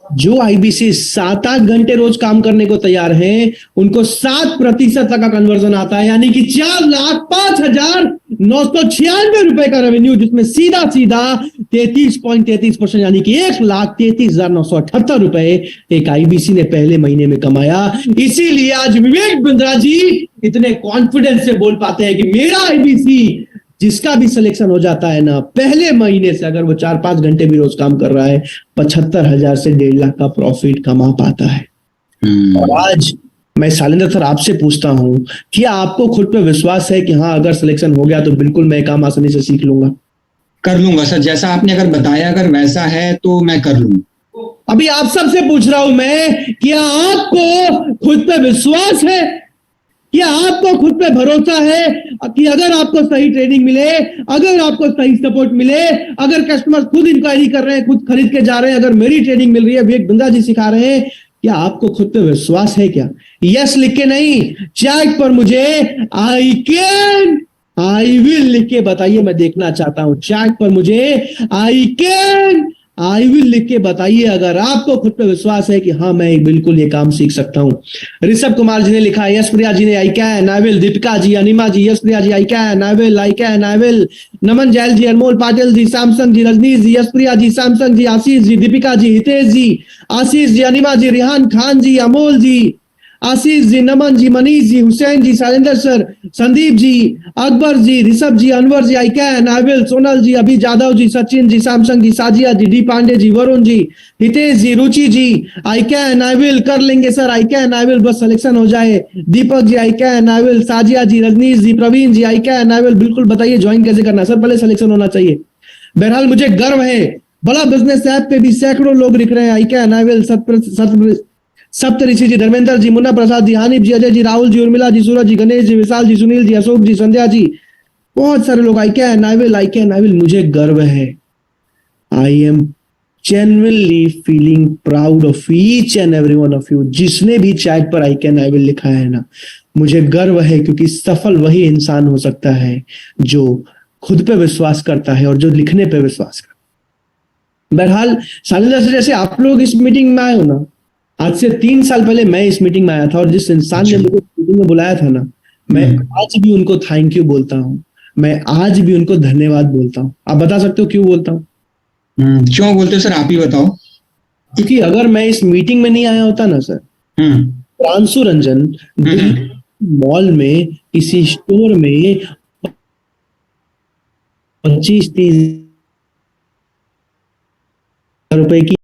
D: जो आईबीसी 7-8 घंटे रोज काम करने को तैयार हैं, उनको 7% तक का कन्वर्जन आता है, यानी कि 4,05,996 रुपए का रेवेन्यू, जिसमें सीधा सीधा 33.33% यानी कि 1,33,978 रुपए एक आईबीसी ने पहले महीने में कमाया। इसीलिए आज विवेक बिंद्रा जी इतने कॉन्फिडेंस से बोल पाते हैं कि मेरा आईबीसी, जिसका भी सिलेक्शन हो जाता है ना, पहले महीने से अगर वो 4-5 घंटे भी रोज काम कर रहा है, 75,000 से 1.5 लाख का प्रॉफिट कमा पाता है। और आज मैं शैलेंद्र सर आपसे पूछता हूं कि आपको खुद पे विश्वास है कि हाँ, अगर सिलेक्शन हो गया तो बिल्कुल मैं काम आसानी से सीख लूंगा?
E: कर लूंगा सर, जैसा आपने अगर बताया, अगर वैसा है तो मैं कर लूंगा।
D: अभी आप सबसे पूछ रहा हूं मैं, क्या आपको खुद पे विश्वास है? क्या आपको खुद पे भरोसा है कि अगर आपको सही ट्रेनिंग मिले, अगर आपको सही सपोर्ट मिले, अगर कस्टमर खुद इंक्वायरी कर रहे हैं, खुद खरीद के जा रहे हैं, अगर मेरी ट्रेनिंग मिल रही है, विवेक बिंद्रा जी सिखा रहे हैं, क्या आपको खुद पे विश्वास है? क्या यस लिख के नहीं, चैट पर मुझे आई कैन, आई विल लिख के बताइए, मैं देखना चाहता हूं। चैट पर मुझे आई कैन, आई विल लिख के बताइए अगर आपको खुद पे विश्वास है कि हाँ, मैं बिल्कुल ये काम सीख सकता हूं। ऋषभ कुमार जी ने लिखा, यश प्रिया जी ने I can, I will. Deepika ji, Anima ji, Yash Priya ji I can, I will, I can, I will. Naman Jail ji, Anmol Patil ji, Samsung ji, Rajneesh ji, Yash Priya ji, Samsung ji, Ashish ji, Deepika ji, Hitesh ji, Ashish ji, Anima ji, Rihan Khan ji, Amol ji, Ashish ji, Naman ji, Manish ji, Hussain ji, Shailendra sir, Sandeep ji, Akbar ji, Rishabh ji, Anwar ji, I can, I will, Sonal ji, Abhi Jadav ji, Sachin ji, Samsung ji, Sajiya ji, D Pandey ji, Varun ji, Hitesh ji, Ruchi ji, I can, I will, कर लेंगे sir, I can, I will, बस selection हो जाए। Deepak ji, I can, I will, Sajiya ji, Rajneesh ji, Praveen ji, I can, I will. बिल्कुल बताइए join कैसे करना sir? पहले सिलेक्शन होना चाहिए। बहरहाल मुझे गर्व है, बड़ा बिजनेस ऐप पे भी सैकड़ों लोग लिख रहे हैं आई कैन, आई विल। सप्तऋषि जी, धर्मेंद्र जी, मुन्ना प्रसाद जी, हानिफ जी, अजय जी, राहुल जी, उर्मिला जी, सूरज जी, गणेश जी, विशाल जी, सुनील जी, अशोक जी, संध्या जी, बहुत सारे लोग आई can, I will, I can, I will. मुझे गर्व है, I am genuinely feeling proud of each and every one of you. जिसने भी चैट पर आई कैन, आई विल लिखा है ना, मुझे गर्व है, क्योंकि सफल वही इंसान हो सकता है जो खुद पे विश्वास करता है और जो लिखने पे विश्वास करता है। बहरहाल शैलेंद्र सर, जैसे आप लोग इस मीटिंग में आए हो ना, आज से 3 साल पहले मैं इस मीटिंग में आया था, और जिस इंसान ने मुझे मीटिंग में बुलाया था ना, मैं आज भी उनको थैंक यू बोलता हूं, मैं आज भी उनको धन्यवाद बोलता हूं। आप बता सकते हो क्यों बोलता हूं?
E: क्यों बोलते हो सर, आप ही बताओ।
D: क्योंकि अगर मैं इस मीटिंग में नहीं आया होता ना सर, प्रांशु रंजन मॉल में किसी स्टोर में 25-30 रुपए की